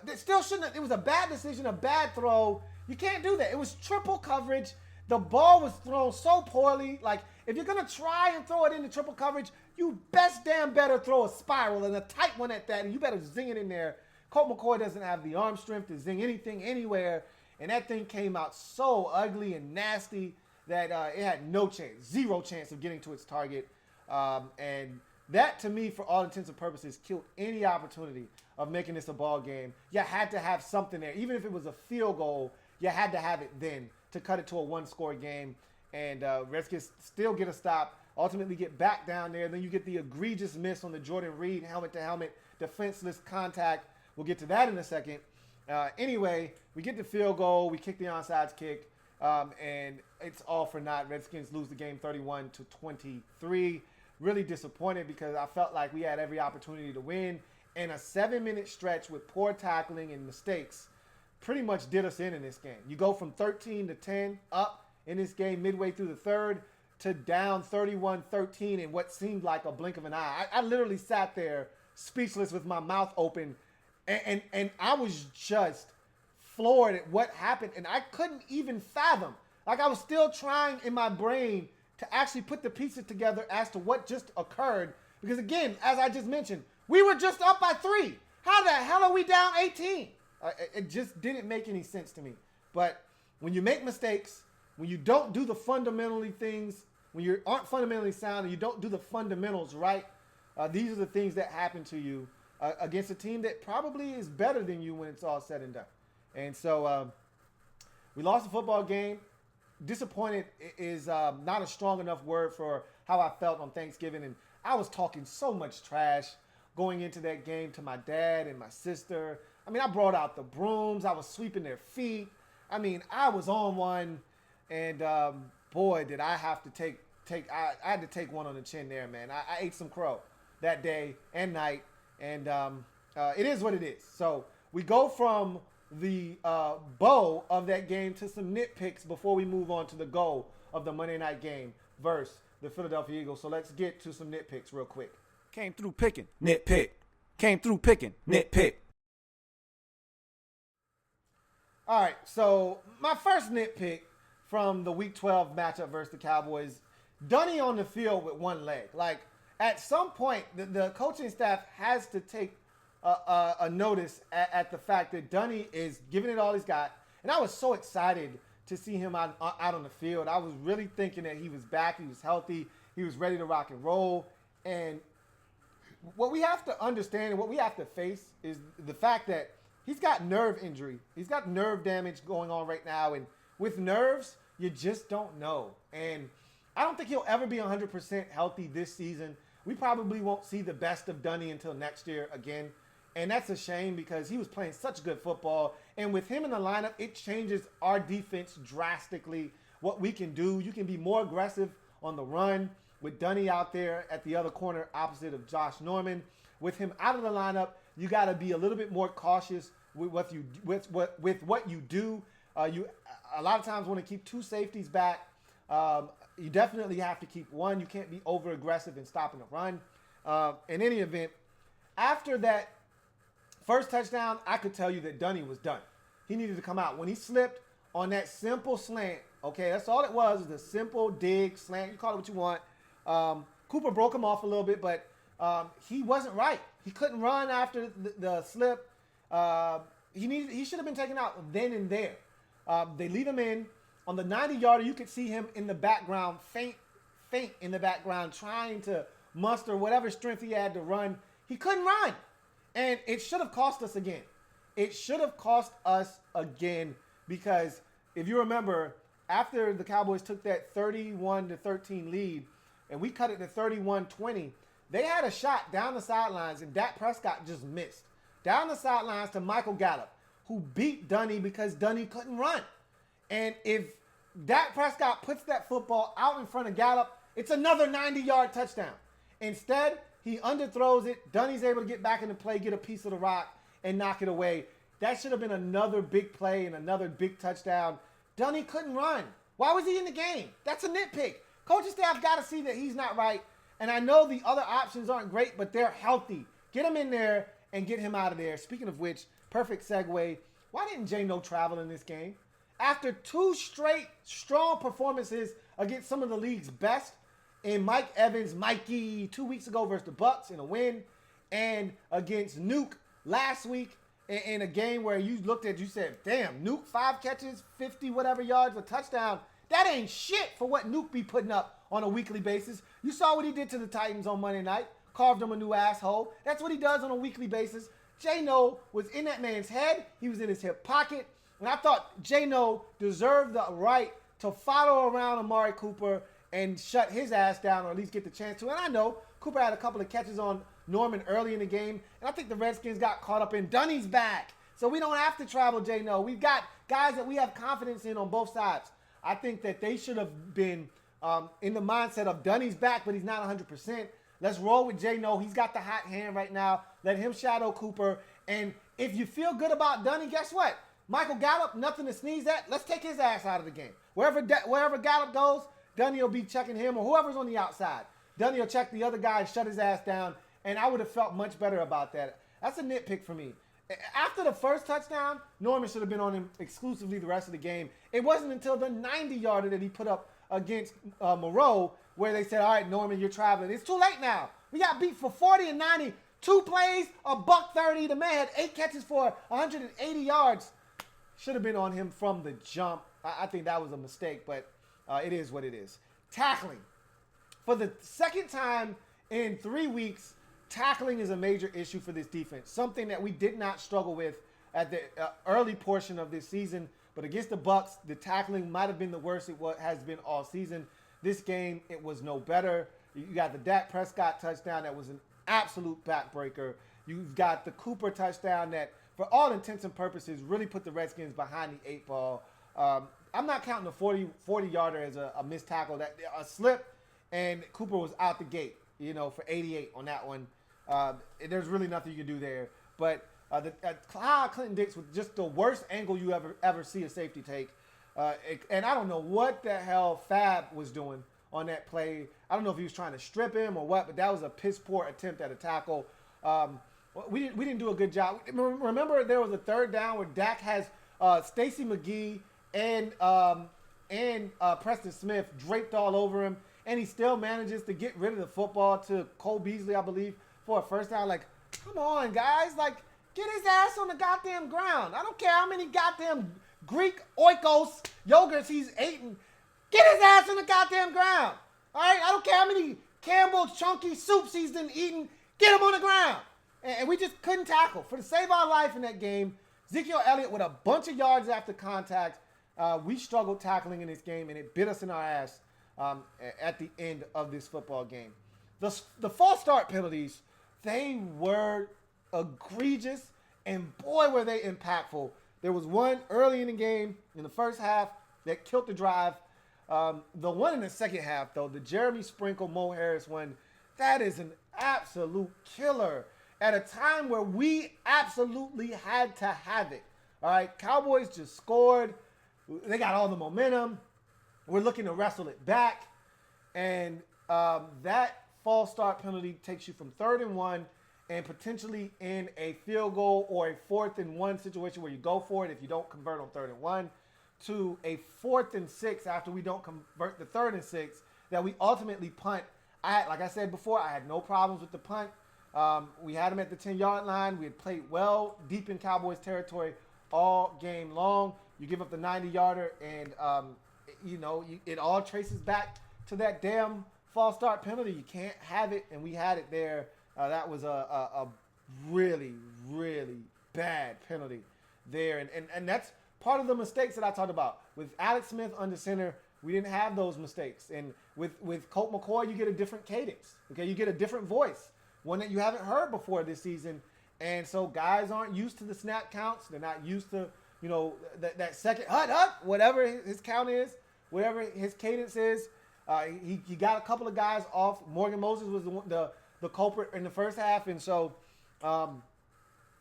[SPEAKER 2] it still shouldn't have. It was a bad decision, a bad throw. You can't do that. It was triple coverage. The ball was thrown so poorly. Like, if you're going to try and throw it into triple coverage, you best damn better throw a spiral and a tight one at that, and you better zing it in there. Colt McCoy doesn't have the arm strength to zing anything anywhere. And that thing came out so ugly and nasty that it had no chance, 0 chance of getting to its target. And that, to me, for all intents and purposes, killed any opportunity of making this a ball game. You had to have something there. Even if it was a field goal, you had to have it then to cut it to a 1-score game. And Redskins still get a stop, ultimately get back down there. Then you get the egregious miss on the Jordan Reed helmet-to-helmet defenseless contact. We'll get to that in a second. Anyway, we get the field goal. We kick the onside kick, and it's all for naught. Redskins lose the game 31-23. Really disappointed because I felt like we had every opportunity to win. And a 7-minute stretch with poor tackling and mistakes pretty much did us in this game. You go from 13-10 up in this game midway through the third to down 31-13 in what seemed like a blink of an eye. I literally sat there speechless with my mouth open, and I was just floored at what happened, and I couldn't even fathom. Like, I was still trying in my brain to actually put the pieces together as to what just occurred. Because again, as I just mentioned, we were just up by 3. How the hell are we down 18? It just didn't make any sense to me. But when you make mistakes, when you don't do the fundamentally things, when you aren't fundamentally sound and you don't do the fundamentals right, these are the things that happen to you against a team that probably is better than you when it's all said and done. And so we lost the football game. Disappointed is not a strong enough word for how I felt on Thanksgiving. And I was talking so much trash going into that game to my dad and my sister. I mean, I brought out the brooms. I was sweeping their feet. I mean, I was on one. And boy, did I have to I had to take one on the chin there, man. I ate some crow that day and night. And it is what it is. So we go from the bow of that game to some nitpicks before we move on to the goal of the Monday night game versus the Philadelphia Eagles. So let's get to some nitpicks real quick. Came through picking. Nitpick. Came through picking. Nitpick. All right, so my first nitpick from the Week 12 matchup versus the Cowboys, Dunny on the field with one leg. Like, at some point, the coaching staff has to take a notice at the fact that Dunny is giving it all he's got. And I was so excited to see him out on the field. I was really thinking that he was back, he was healthy, he was ready to rock and roll. And what we have to understand and what we have to face is the fact that he's got nerve injury. He's got nerve damage going on right now. And with nerves, you just don't know. And I don't think he'll ever be 100% healthy this season. We probably won't see the best of Dunny until next year again. And that's a shame because he was playing such good football. And with him in the lineup, it changes our defense drastically. What we can do, you can be more aggressive on the run with Dunny out there at the other corner opposite of Josh Norman. With him out of the lineup, you got to be a little bit more cautious with what you do. You a lot of times want to keep 2 safeties back. You definitely have to keep one. You can't be over aggressive in stopping the run. In any event, after that first touchdown, I could tell you that Dunny was done. He needed to come out. When he slipped on that simple slant, okay, that's all it was a simple dig, slant. You call it what you want. Cooper broke him off a little bit, but he wasn't right. He couldn't run after the slip. He should have been taken out then and there. They leave him in. On the 90-yarder, you could see him in the background, faint in the background, trying to muster whatever strength he had to run. He couldn't run. And it should have cost us again. It should have cost us again because if you remember, after the Cowboys took that 31-13 lead and we cut it to 31-20, they had a shot down the sidelines and Dak Prescott just missed. Down the sidelines to Michael Gallup, who beat Dunny because Dunny couldn't run. And if Dak Prescott puts that football out in front of Gallup, it's another 90-yard touchdown. Instead, he underthrows it. Dunny's able to get back into play, get a piece of the rock, and knock it away. That should have been another big play and another big touchdown. Dunny couldn't run. Why was he in the game? That's a nitpick. Coaching staff got to see that he's not right. And I know the other options aren't great, but they're healthy. Get him in there and get him out of there. Speaking of which, perfect segue. Why didn't J-No travel in this game? After 2 straight strong performances against some of the league's best, in Mike Evans, Mikey, 2 weeks ago versus the Bucks in a win, and against Nuke last week in a game where you looked at, you said, damn, Nuke 5 catches, 50 whatever yards, a touchdown. That ain't shit for what Nuke be putting up on a weekly basis. You saw what he did to the Titans on Monday night, carved him a new asshole. That's what he does on a weekly basis. J-No was in that man's head. He was in his hip pocket. And I thought J-No deserved the right to follow around Amari Cooper and shut his ass down or at least get the chance to. And I know Cooper had a couple of catches on Norman early in the game. And I think the Redskins got caught up in Dunny's back. So we don't have to travel J-No. We've got guys that we have confidence in on both sides. I think that they should have been in the mindset of Dunny's back, but he's not 100%. Let's roll with J-No. He's got the hot hand right now. Let him shadow Cooper. And if you feel good about Dunny, guess what? Michael Gallup, nothing to sneeze at. Let's take his ass out of the game. Wherever Gallup goes, Dunny will be checking him or whoever's on the outside. Dunny will check the other guy and shut his ass down. And I would have felt much better about that. That's a nitpick for me. After the first touchdown, Norman should have been on him exclusively the rest of the game. It wasn't until the 90-yarder that he put up against Moreau where they said, all right, Norman, you're traveling. It's too late now. We got beat for 40 and 90. 2 plays, $130. The man had 8 catches for 180 yards. Should have been on him from the jump. I think that was a mistake, but it is what it is. Tackling. For the second time in 3 weeks, tackling is a major issue for this defense. Something that we did not struggle with at the early portion of this season. But against the Bucs, the tackling might have been the worst it has been all season. This game, it was no better. You got the Dak Prescott touchdown that was an absolute backbreaker. You've got the Cooper touchdown that, for all intents and purposes, really put the Redskins behind the 8 ball. I'm not counting the 40-yarder as a missed tackle. That a slip, and Cooper was out the gate, for 88 on that one. There's really nothing you can do there. But Clinton Dix with just the worst angle you ever see a safety take. And I don't know what the hell Fab was doing on that play. I don't know if he was trying to strip him or what, but that was a piss-poor attempt at a tackle. We didn't do a good job. Remember, there was a third down where Dak has Stacy McGee and Preston Smith draped all over him, and he still manages to get rid of the football to Cole Beasley, I believe, for a first down. Like, come on, guys. Like, get his ass on the goddamn ground. I don't care how many goddamn Greek oikos yogurts he's eating. Get his ass on the goddamn ground. All right? I don't care how many Campbell's chunky soups he's been eating. Get him on the ground. And we just couldn't tackle. For the save our life in that game, Ezekiel Elliott with a bunch of yards after contact. We struggled tackling in this game, and it bit us in our ass at the end of this football game. The false start penalties, they were egregious, and boy, were they impactful. There was one early in the game in the first half that killed the drive. The one in the second half, though, the Jeremy Sprinkle, Mo Harris one, that is an absolute killer at a time where we absolutely had to have it. All right, Cowboys just scored. They got all the momentum. We're looking to wrestle it back. And that false start penalty takes you from 3rd and 1 and potentially in a field goal or a 4th and 1 situation where you go for it if you don't convert on 3rd and 1 to a 4th and 6 after we don't convert the 3rd and 6 that we ultimately punt. Like I said before, I had no problems with the punt. We had them at the 10-yard line. We had played well deep in Cowboys territory all game long. You give up the 90-yarder, and it all traces back to that damn false start penalty. You can't have it, and we had it there. That was a really, really bad penalty there, and that's part of the mistakes that I talked about. With Alex Smith under center, we didn't have those mistakes, and with Colt McCoy, you get a different cadence. Okay, you get a different voice, one that you haven't heard before this season, and so guys aren't used to the snap counts. They're not used to that second whatever his count is, whatever his cadence is. He got a couple of guys off. Morgan Moses was the culprit in the first half, and so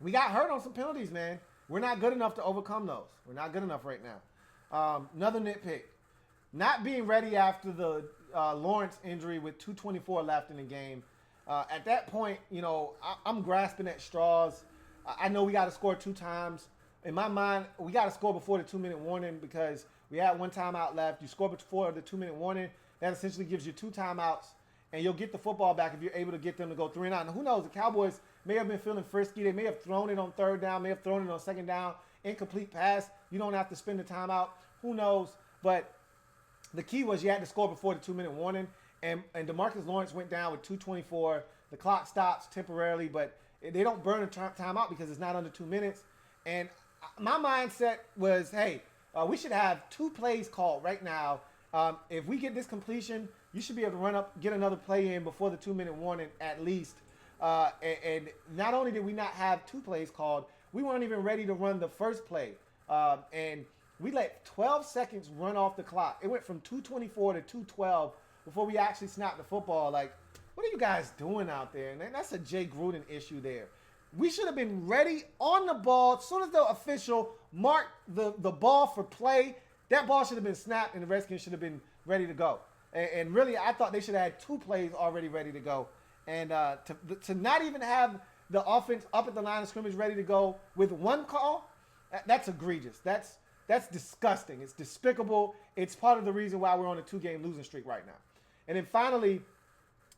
[SPEAKER 2] we got hurt on some penalties, man. We're not good enough to overcome those. We're not good enough right now. Another nitpick. Not being ready after the Lawrence injury with 2:24 left in the game. At that point, I'm grasping at straws. I know we got to score 2 times. In my mind, we got to score before the 2-minute warning because we had 1 timeout left. You score before the 2-minute warning. That essentially gives you 2 timeouts, and you'll get the football back if you're able to get them to go 3 and out. Now, who knows? The Cowboys may have been feeling frisky. They may have thrown it on 3rd down, may have thrown it on 2nd down. Incomplete pass. You don't have to spend the timeout. Who knows? But the key was you had to score before the 2-minute warning, and DeMarcus Lawrence went down with 2:24. The clock stops temporarily, but they don't burn a timeout because it's not under 2 minutes. And my mindset was, hey, we should have 2 plays called right now. If we get this completion, you should be able to run up, get another play in before the 2-minute warning at least. And not only did we not have 2 plays called, we weren't even ready to run the first play. And we let 12 seconds run off the clock. It went from 2:24 to 2:12 before we actually snapped the football. Like, what are you guys doing out there? And that's a Jay Gruden issue there. We should have been ready on the ball. As soon as the official marked the ball for play, that ball should have been snapped and the Redskins should have been ready to go. And really, I thought they should have had 2 plays already ready to go. And to not even have the offense up at the line of scrimmage ready to go with 1 call, that's egregious. That's disgusting. It's despicable. It's part of the reason why we're on a 2-game losing streak right now. And then finally,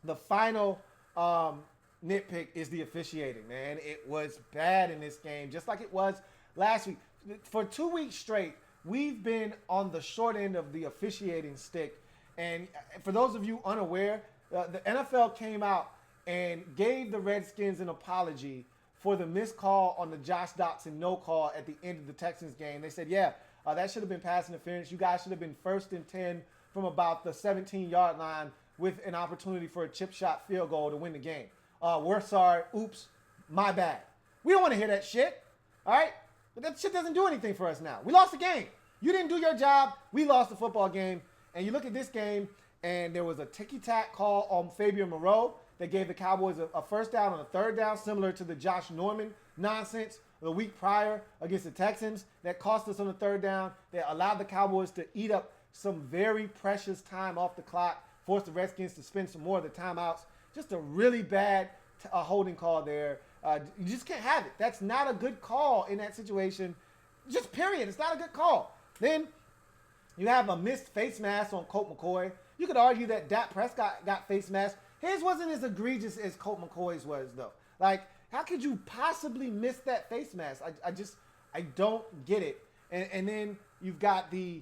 [SPEAKER 2] the final nitpick is the officiating, man. It was bad in this game, just like it was last week. For 2 weeks straight, we've been on the short end of the officiating stick. And for those of you unaware, the NFL came out and gave the Redskins an apology for the missed call on the Josh Doctson no call at the end of the Texans game. They said, that should have been pass interference. You guys should have been 1st and 10 from about the 17-yard line with an opportunity for a chip shot field goal to win the game. We're sorry. Oops. My bad. We don't want to hear that shit. All right? But that shit doesn't do anything for us now. We lost the game. You didn't do your job. We lost the football game. And you look at this game, and there was a ticky-tack call on Fabian Moreau that gave the Cowboys a first down on a 3rd down, similar to the Josh Norman nonsense the week prior against the Texans that cost us on the 3rd down. That allowed the Cowboys to eat up some very precious time off the clock, forced the Redskins to spend some more of the timeouts. Just a really bad holding call there. You just can't have it. That's not a good call in that situation. Just period. It's not a good call. Then you have a missed face mask on Colt McCoy. You could argue that Dak Prescott got face mask. His wasn't as egregious as Colt McCoy's was, though. Like, how could you possibly miss that face mask? I don't get it. And then you've got the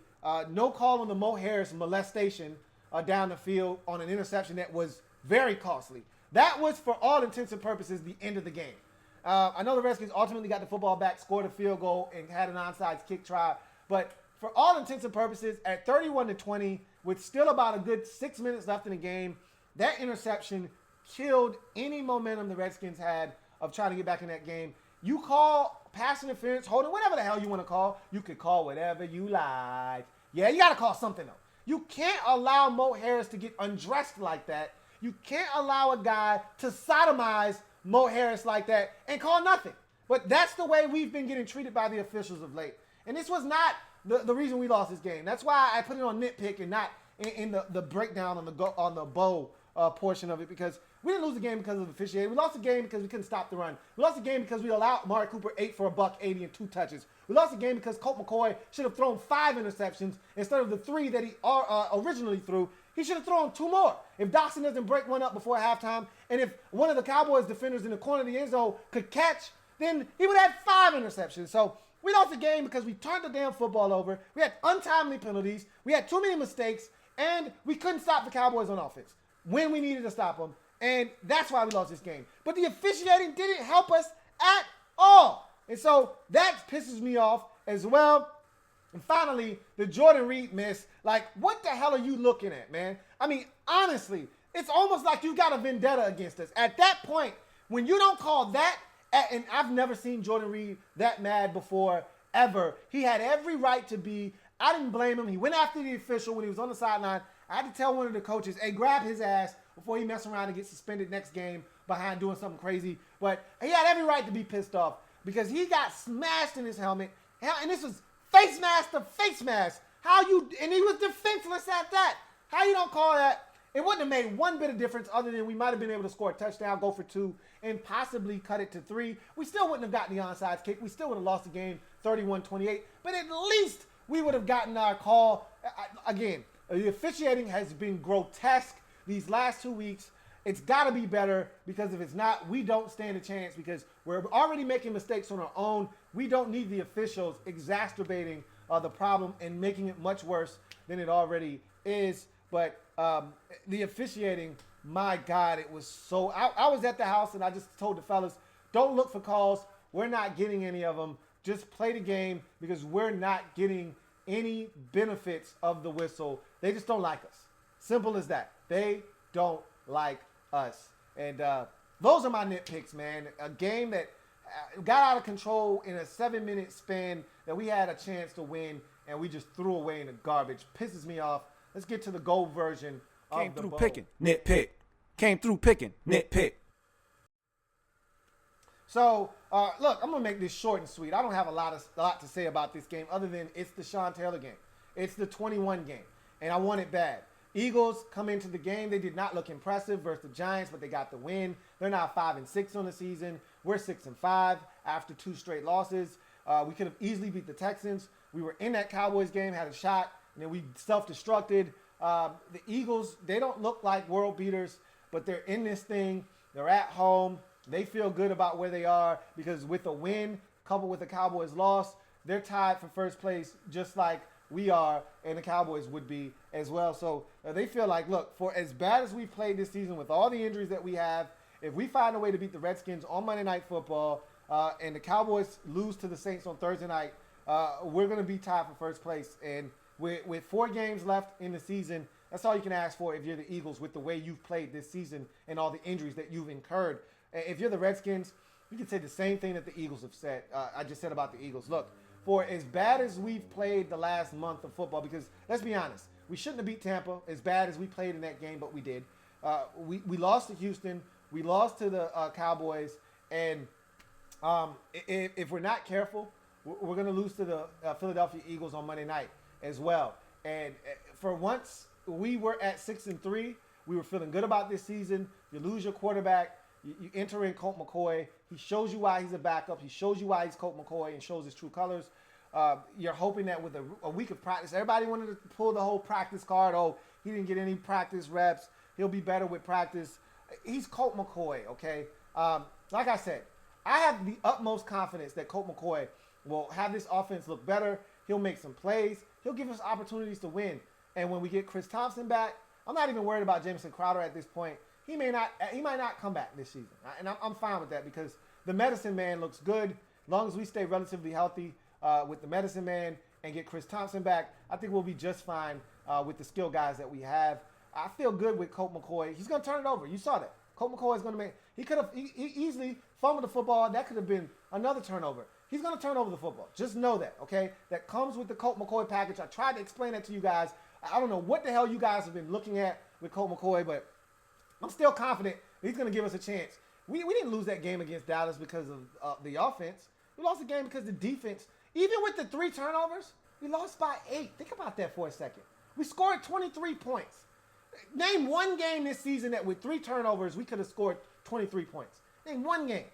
[SPEAKER 2] no call on the Mo Harris molestation down the field on an interception that was very costly. That was, for all intents and purposes, the end of the game. I know the Redskins ultimately got the football back, scored a field goal, and had an onside kick try. But for all intents and purposes, at 31-20, with still about a good 6 minutes left in the game, that interception killed any momentum the Redskins had of trying to get back in that game. You call pass interference, holding, whatever the hell you want to call. You could call whatever you like. Yeah, you got to call something, though. You can't allow Mo Harris to get undressed like that. You can't allow a guy to sodomize Mo Harris like that and call nothing. But that's the way we've been getting treated by the officials of late. And this was not the reason we lost this game. That's why I put it on nitpick and not in the breakdown on the bow portion of it, because we didn't lose the game because of officiating. We lost the game because we couldn't stop the run. We lost the game because we allowed Amari Cooper 8 for $180 and 2 touches. We lost the game because Colt McCoy should have thrown 5 interceptions instead of the 3 that he originally threw. He should have thrown 2 more. If Doctson doesn't break one up before halftime, and if one of the Cowboys defenders in the corner of the end zone could catch, then he would have 5 interceptions. So we lost the game because we turned the damn football over. We had untimely penalties. We had too many mistakes, and we couldn't stop the Cowboys on offense when we needed to stop them. And that's why we lost this game. But the officiating didn't help us at all. And so that pisses me off as well. And finally, the Jordan Reed miss. Like, what the hell are you looking at, man? I mean, honestly, it's almost like you got a vendetta against us. At that point, when you don't call that, and I've never seen Jordan Reed that mad before, ever. He had every right to be. I didn't blame him. He went after the official when he was on the sideline. I had to tell one of the coaches, hey, grab his ass before he mess around and get suspended next game behind doing something crazy. But he had every right to be pissed off because he got smashed in his helmet. And this was face mask to face mask. And he was defenseless at that. How you don't call that? It wouldn't have made one bit of difference other than we might have been able to score a touchdown, go for 2, and possibly cut it to 3. We still wouldn't have gotten the onside kick. We still would have lost the game 31-28. But at least we would have gotten our call. Again, the officiating has been grotesque these last 2 weeks. It's got to be better, because if it's not, we don't stand a chance, because we're already making mistakes on our own. We don't need the officials exacerbating the problem and making it much worse than it already is. But the officiating, my God, it was so... I was at the house and I just told the fellas, don't look for calls. We're not getting any of them. Just play the game, because we're not getting any benefits of the whistle. They just don't like us. Simple as that. They don't like us. And those are my nitpicks, man. A game that got out of control in a 7-minute span that we had a chance to win, and we just threw away in the garbage. Pisses me off. Let's get to the gold version of
[SPEAKER 1] Came
[SPEAKER 2] the
[SPEAKER 1] through
[SPEAKER 2] bowl.
[SPEAKER 1] picking. Nitpick.
[SPEAKER 2] came through picking. Nitpick. So, look, I'm going to make this short and sweet. I don't have a lot to say about this game other than it's the Sean Taylor game. It's the 21 game, and I want it bad. Eagles come into the game. They did not look impressive versus the Giants, but they got the win. They're now 5-6 on the season. We're 6-5 after 2 straight losses. We could have easily beat the Texans. We were in that Cowboys game, had a shot, and then we self-destructed. The Eagles, they don't look like world beaters, but they're in this thing. They're at home. They feel good about where they are because with a win coupled with the Cowboys loss, they're tied for first place just like we are and the Cowboys would be as well. So they feel like, look, for as bad as we've played this season with all the injuries that we have, if we find a way to beat the Redskins on Monday Night Football and the Cowboys lose to the Saints on Thursday night, we're going to be tied for first place. And with 4 games left in the season, that's all you can ask for if you're the Eagles with the way you've played this season and all the injuries that you've incurred. If you're the Redskins, you can say the same thing that the Eagles have said. I just said about the Eagles. Look, for as bad as we've played the last month of football, because let's be honest, we shouldn't have beat Tampa as bad as we played in that game, but we did. We lost to Houston. We lost to the Cowboys. And if we're not careful, we're going to lose to the Philadelphia Eagles on Monday night as well. And for once, we were at 6-3. We were feeling good about this season. You lose your quarterback. You enter in Colt McCoy. He shows you why he's a backup. He shows you why he's Colt McCoy and shows his true colors. You're hoping that with a week of practice, everybody wanted to pull the whole practice card. Oh, he didn't get any practice reps. He'll be better with practice. He's Colt McCoy, okay? Like I said, I have the utmost confidence that Colt McCoy will have this offense look better. He'll make some plays. He'll give us opportunities to win. And when we get Chris Thompson back, I'm not even worried about Jamison Crowder at this point. He might not come back this season. And I'm fine with that because the medicine man looks good. As long as we stay relatively healthy with the medicine man and get Chris Thompson back, I think we'll be just fine with the skill guys that we have. I feel good with Colt McCoy. He's going to turn it over. You saw that. Colt McCoy is going to make – he easily fumbled the football. That could have been another turnover. He's going to turn over the football. Just know that, okay? That comes with the Colt McCoy package. I tried to explain that to you guys. I don't know what the hell you guys have been looking at with Colt McCoy, but I'm still confident he's going to give us a chance. We didn't lose that game against Dallas because of the offense. We lost the game because the defense, even with the 3 turnovers, we lost by 8. Think about that for a second. We scored 23 points. Name one game this season that with 3 turnovers, we could have scored 23 points. Name one game.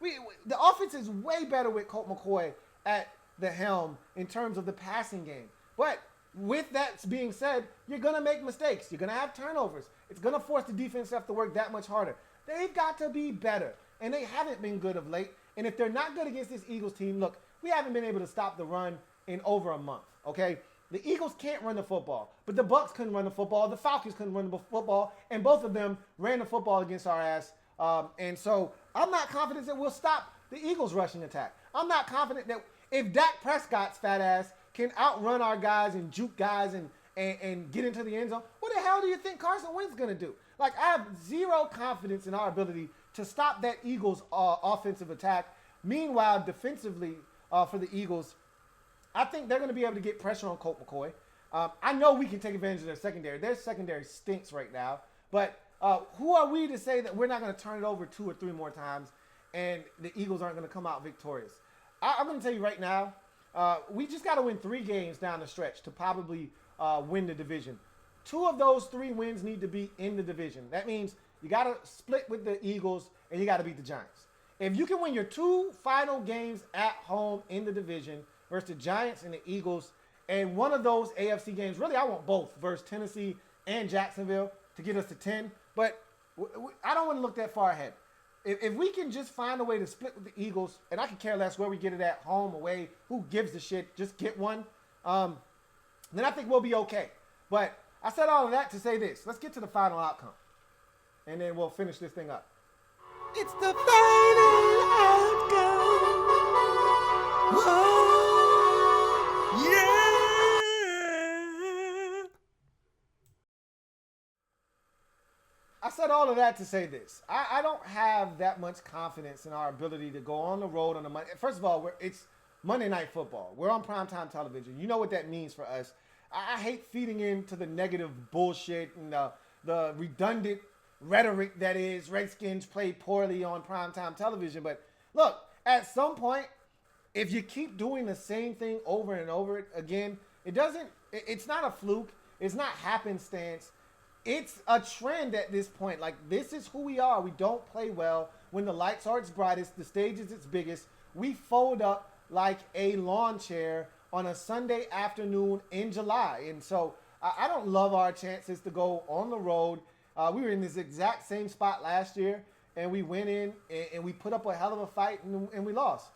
[SPEAKER 2] The offense is way better with Colt McCoy at the helm in terms of the passing game. But with that being said, you're going to make mistakes. You're going to have turnovers. It's going to force the defense to have to work that much harder. They've got to be better, and they haven't been good of late. And if they're not good against this Eagles team, look, we haven't been able to stop the run in over a month, okay? The Eagles can't run the football, but the Bucs couldn't run the football. The Falcons couldn't run the football, and both of them ran the football against our ass. And so I'm not confident that we'll stop the Eagles' rushing attack. I'm not confident that if Dak Prescott's fat ass can outrun our guys and juke guys and get into the end zone, what the hell do you think Carson Wentz is going to do? Like, I have zero confidence in our ability to stop that Eagles offensive attack. Meanwhile, defensively for the Eagles, I think they're going to be able to get pressure on Colt McCoy. I know we can take advantage of their secondary. Their secondary stinks right now. But who are we to say that we're not going to turn it over 2 or 3 more times and the Eagles aren't going to come out victorious? I'm going to tell you right now, we just got to win 3 games down the stretch to probably win the division. 2 of those 3 wins need to be in the division. That means you got to split with the Eagles and you got to beat the Giants. If you can win your 2 final games at home in the division versus the Giants and the Eagles, and one of those AFC games, really I want both, versus Tennessee and Jacksonville to get us to 10, but I don't want to look that far ahead. If we can just find a way to split with the Eagles, and I can care less where we get it at, home, away, who gives a shit, just get one, then I think we'll be okay. But I said all of that to say this. Let's get to the final outcome, and then we'll finish this thing up. It's the final outcome. Whoa, yeah. I said all of that to say this. I don't have that much confidence in our ability to go on the road on the Monday. First of all, it's Monday Night Football. We're on primetime television. You know what that means for us. I hate feeding into the negative bullshit and the redundant rhetoric that is Redskins play poorly on primetime television. But look, at some point, if you keep doing the same thing over and over again, it's not a fluke. It's not happenstance. It's a trend at this point. Like, this is who we are. We don't play well. When the lights are its brightest, the stage is its biggest, we fold up like a lawn chair on a Sunday afternoon in July. And so I don't love our chances to go on the road. We were in this exact same spot last year, and we went in and we put up a hell of a fight, and we lost.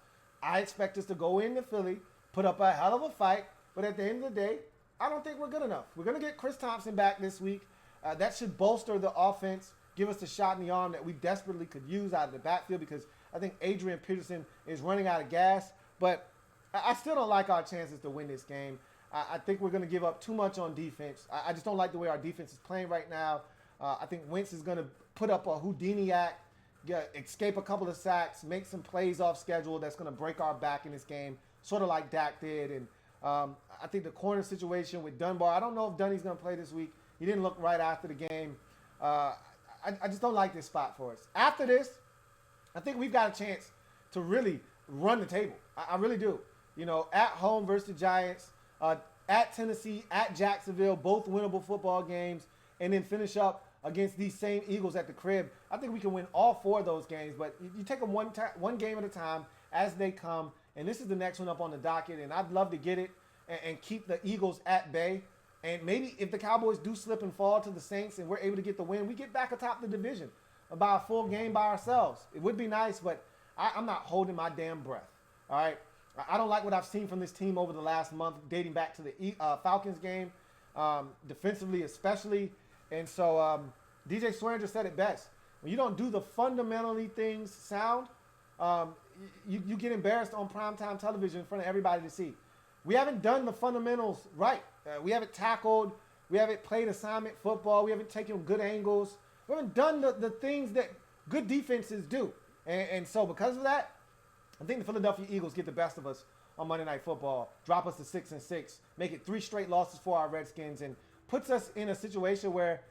[SPEAKER 2] I expect us to go into Philly, put up a hell of a fight, but at the end of the day, I don't think we're good enough. We're going to get Chris Thompson back this week. That should bolster the offense, give us the shot in the arm that we desperately could use out of the backfield, because I think Adrian Peterson is running out of gas. But I still don't like our chances to win this game. I think we're going to give up too much on defense. I just don't like the way our defense is playing right now. I think Wentz is going to put up a Houdini act, escape a couple of sacks, make some plays off schedule that's going to break our back in this game, sort of like Dak did. And I think the corner situation with Dunbar, I don't know if Dunny's going to play this week. He didn't look right after the game. I just don't like this spot for us. After this, I think we've got a chance to really run the table. I really do. You know, at home versus the Giants, at Tennessee, at Jacksonville, both winnable football games, and then finish up against these same Eagles at the crib. I think we can win all 4 of those games, but you take them one game at a time as they come, and this is the next one up on the docket, and I'd love to get it and keep the Eagles at bay. And maybe if the Cowboys do slip and fall to the Saints and we're able to get the win, we get back atop the division about a full game by ourselves. It would be nice, but I'm not holding my damn breath. All right? I don't like what I've seen from this team over the last month, dating back to the Falcons game, defensively especially. And so DJ Swearinger said it best. When you don't do the fundamentally things sound, you get embarrassed on primetime television in front of everybody to see. We haven't done the fundamentals right. We haven't tackled. We haven't played assignment football. We haven't taken good angles. We haven't done the things that good defenses do. And so because of that, I think the Philadelphia Eagles get the best of us on Monday Night Football, drop us to 6-6, make it 3 straight losses for our Redskins, and puts us in a situation where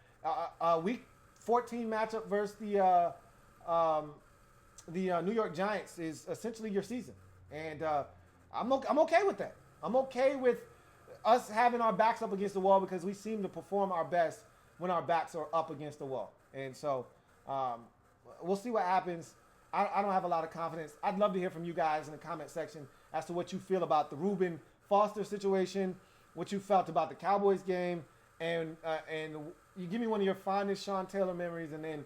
[SPEAKER 2] Week 14 matchup versus the New York Giants is essentially your season. And I'm okay with that. I'm okay with us having our backs up against the wall, because we seem to perform our best when our backs are up against the wall. And so we'll see what happens. I don't have a lot of confidence. I'd love to hear from you guys in the comment section as to what you feel about the Reuben Foster situation, what you felt about the Cowboys game, and you give me one of your fondest Sean Taylor memories, and then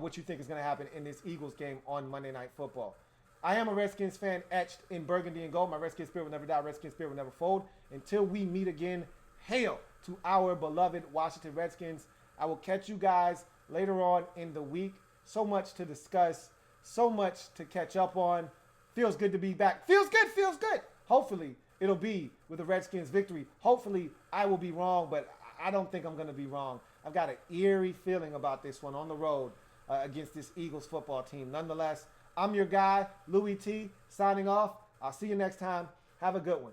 [SPEAKER 2] what you think is going to happen in this Eagles game on Monday Night Football. I am a Redskins fan etched in burgundy and gold. My Redskins spirit will never die. Redskins spirit will never fold. Until we meet again, hail to our beloved Washington Redskins. I will catch you guys later on in the week. So much to discuss. So much to catch up on. Feels good to be back. Feels good. Feels good. Hopefully, it'll be with the Redskins victory. Hopefully, I will be wrong, but I don't think I'm going to be wrong. I've got an eerie feeling about this one on the road against this Eagles football team. Nonetheless, I'm your guy, Louie T, signing off. I'll see you next time. Have a good one.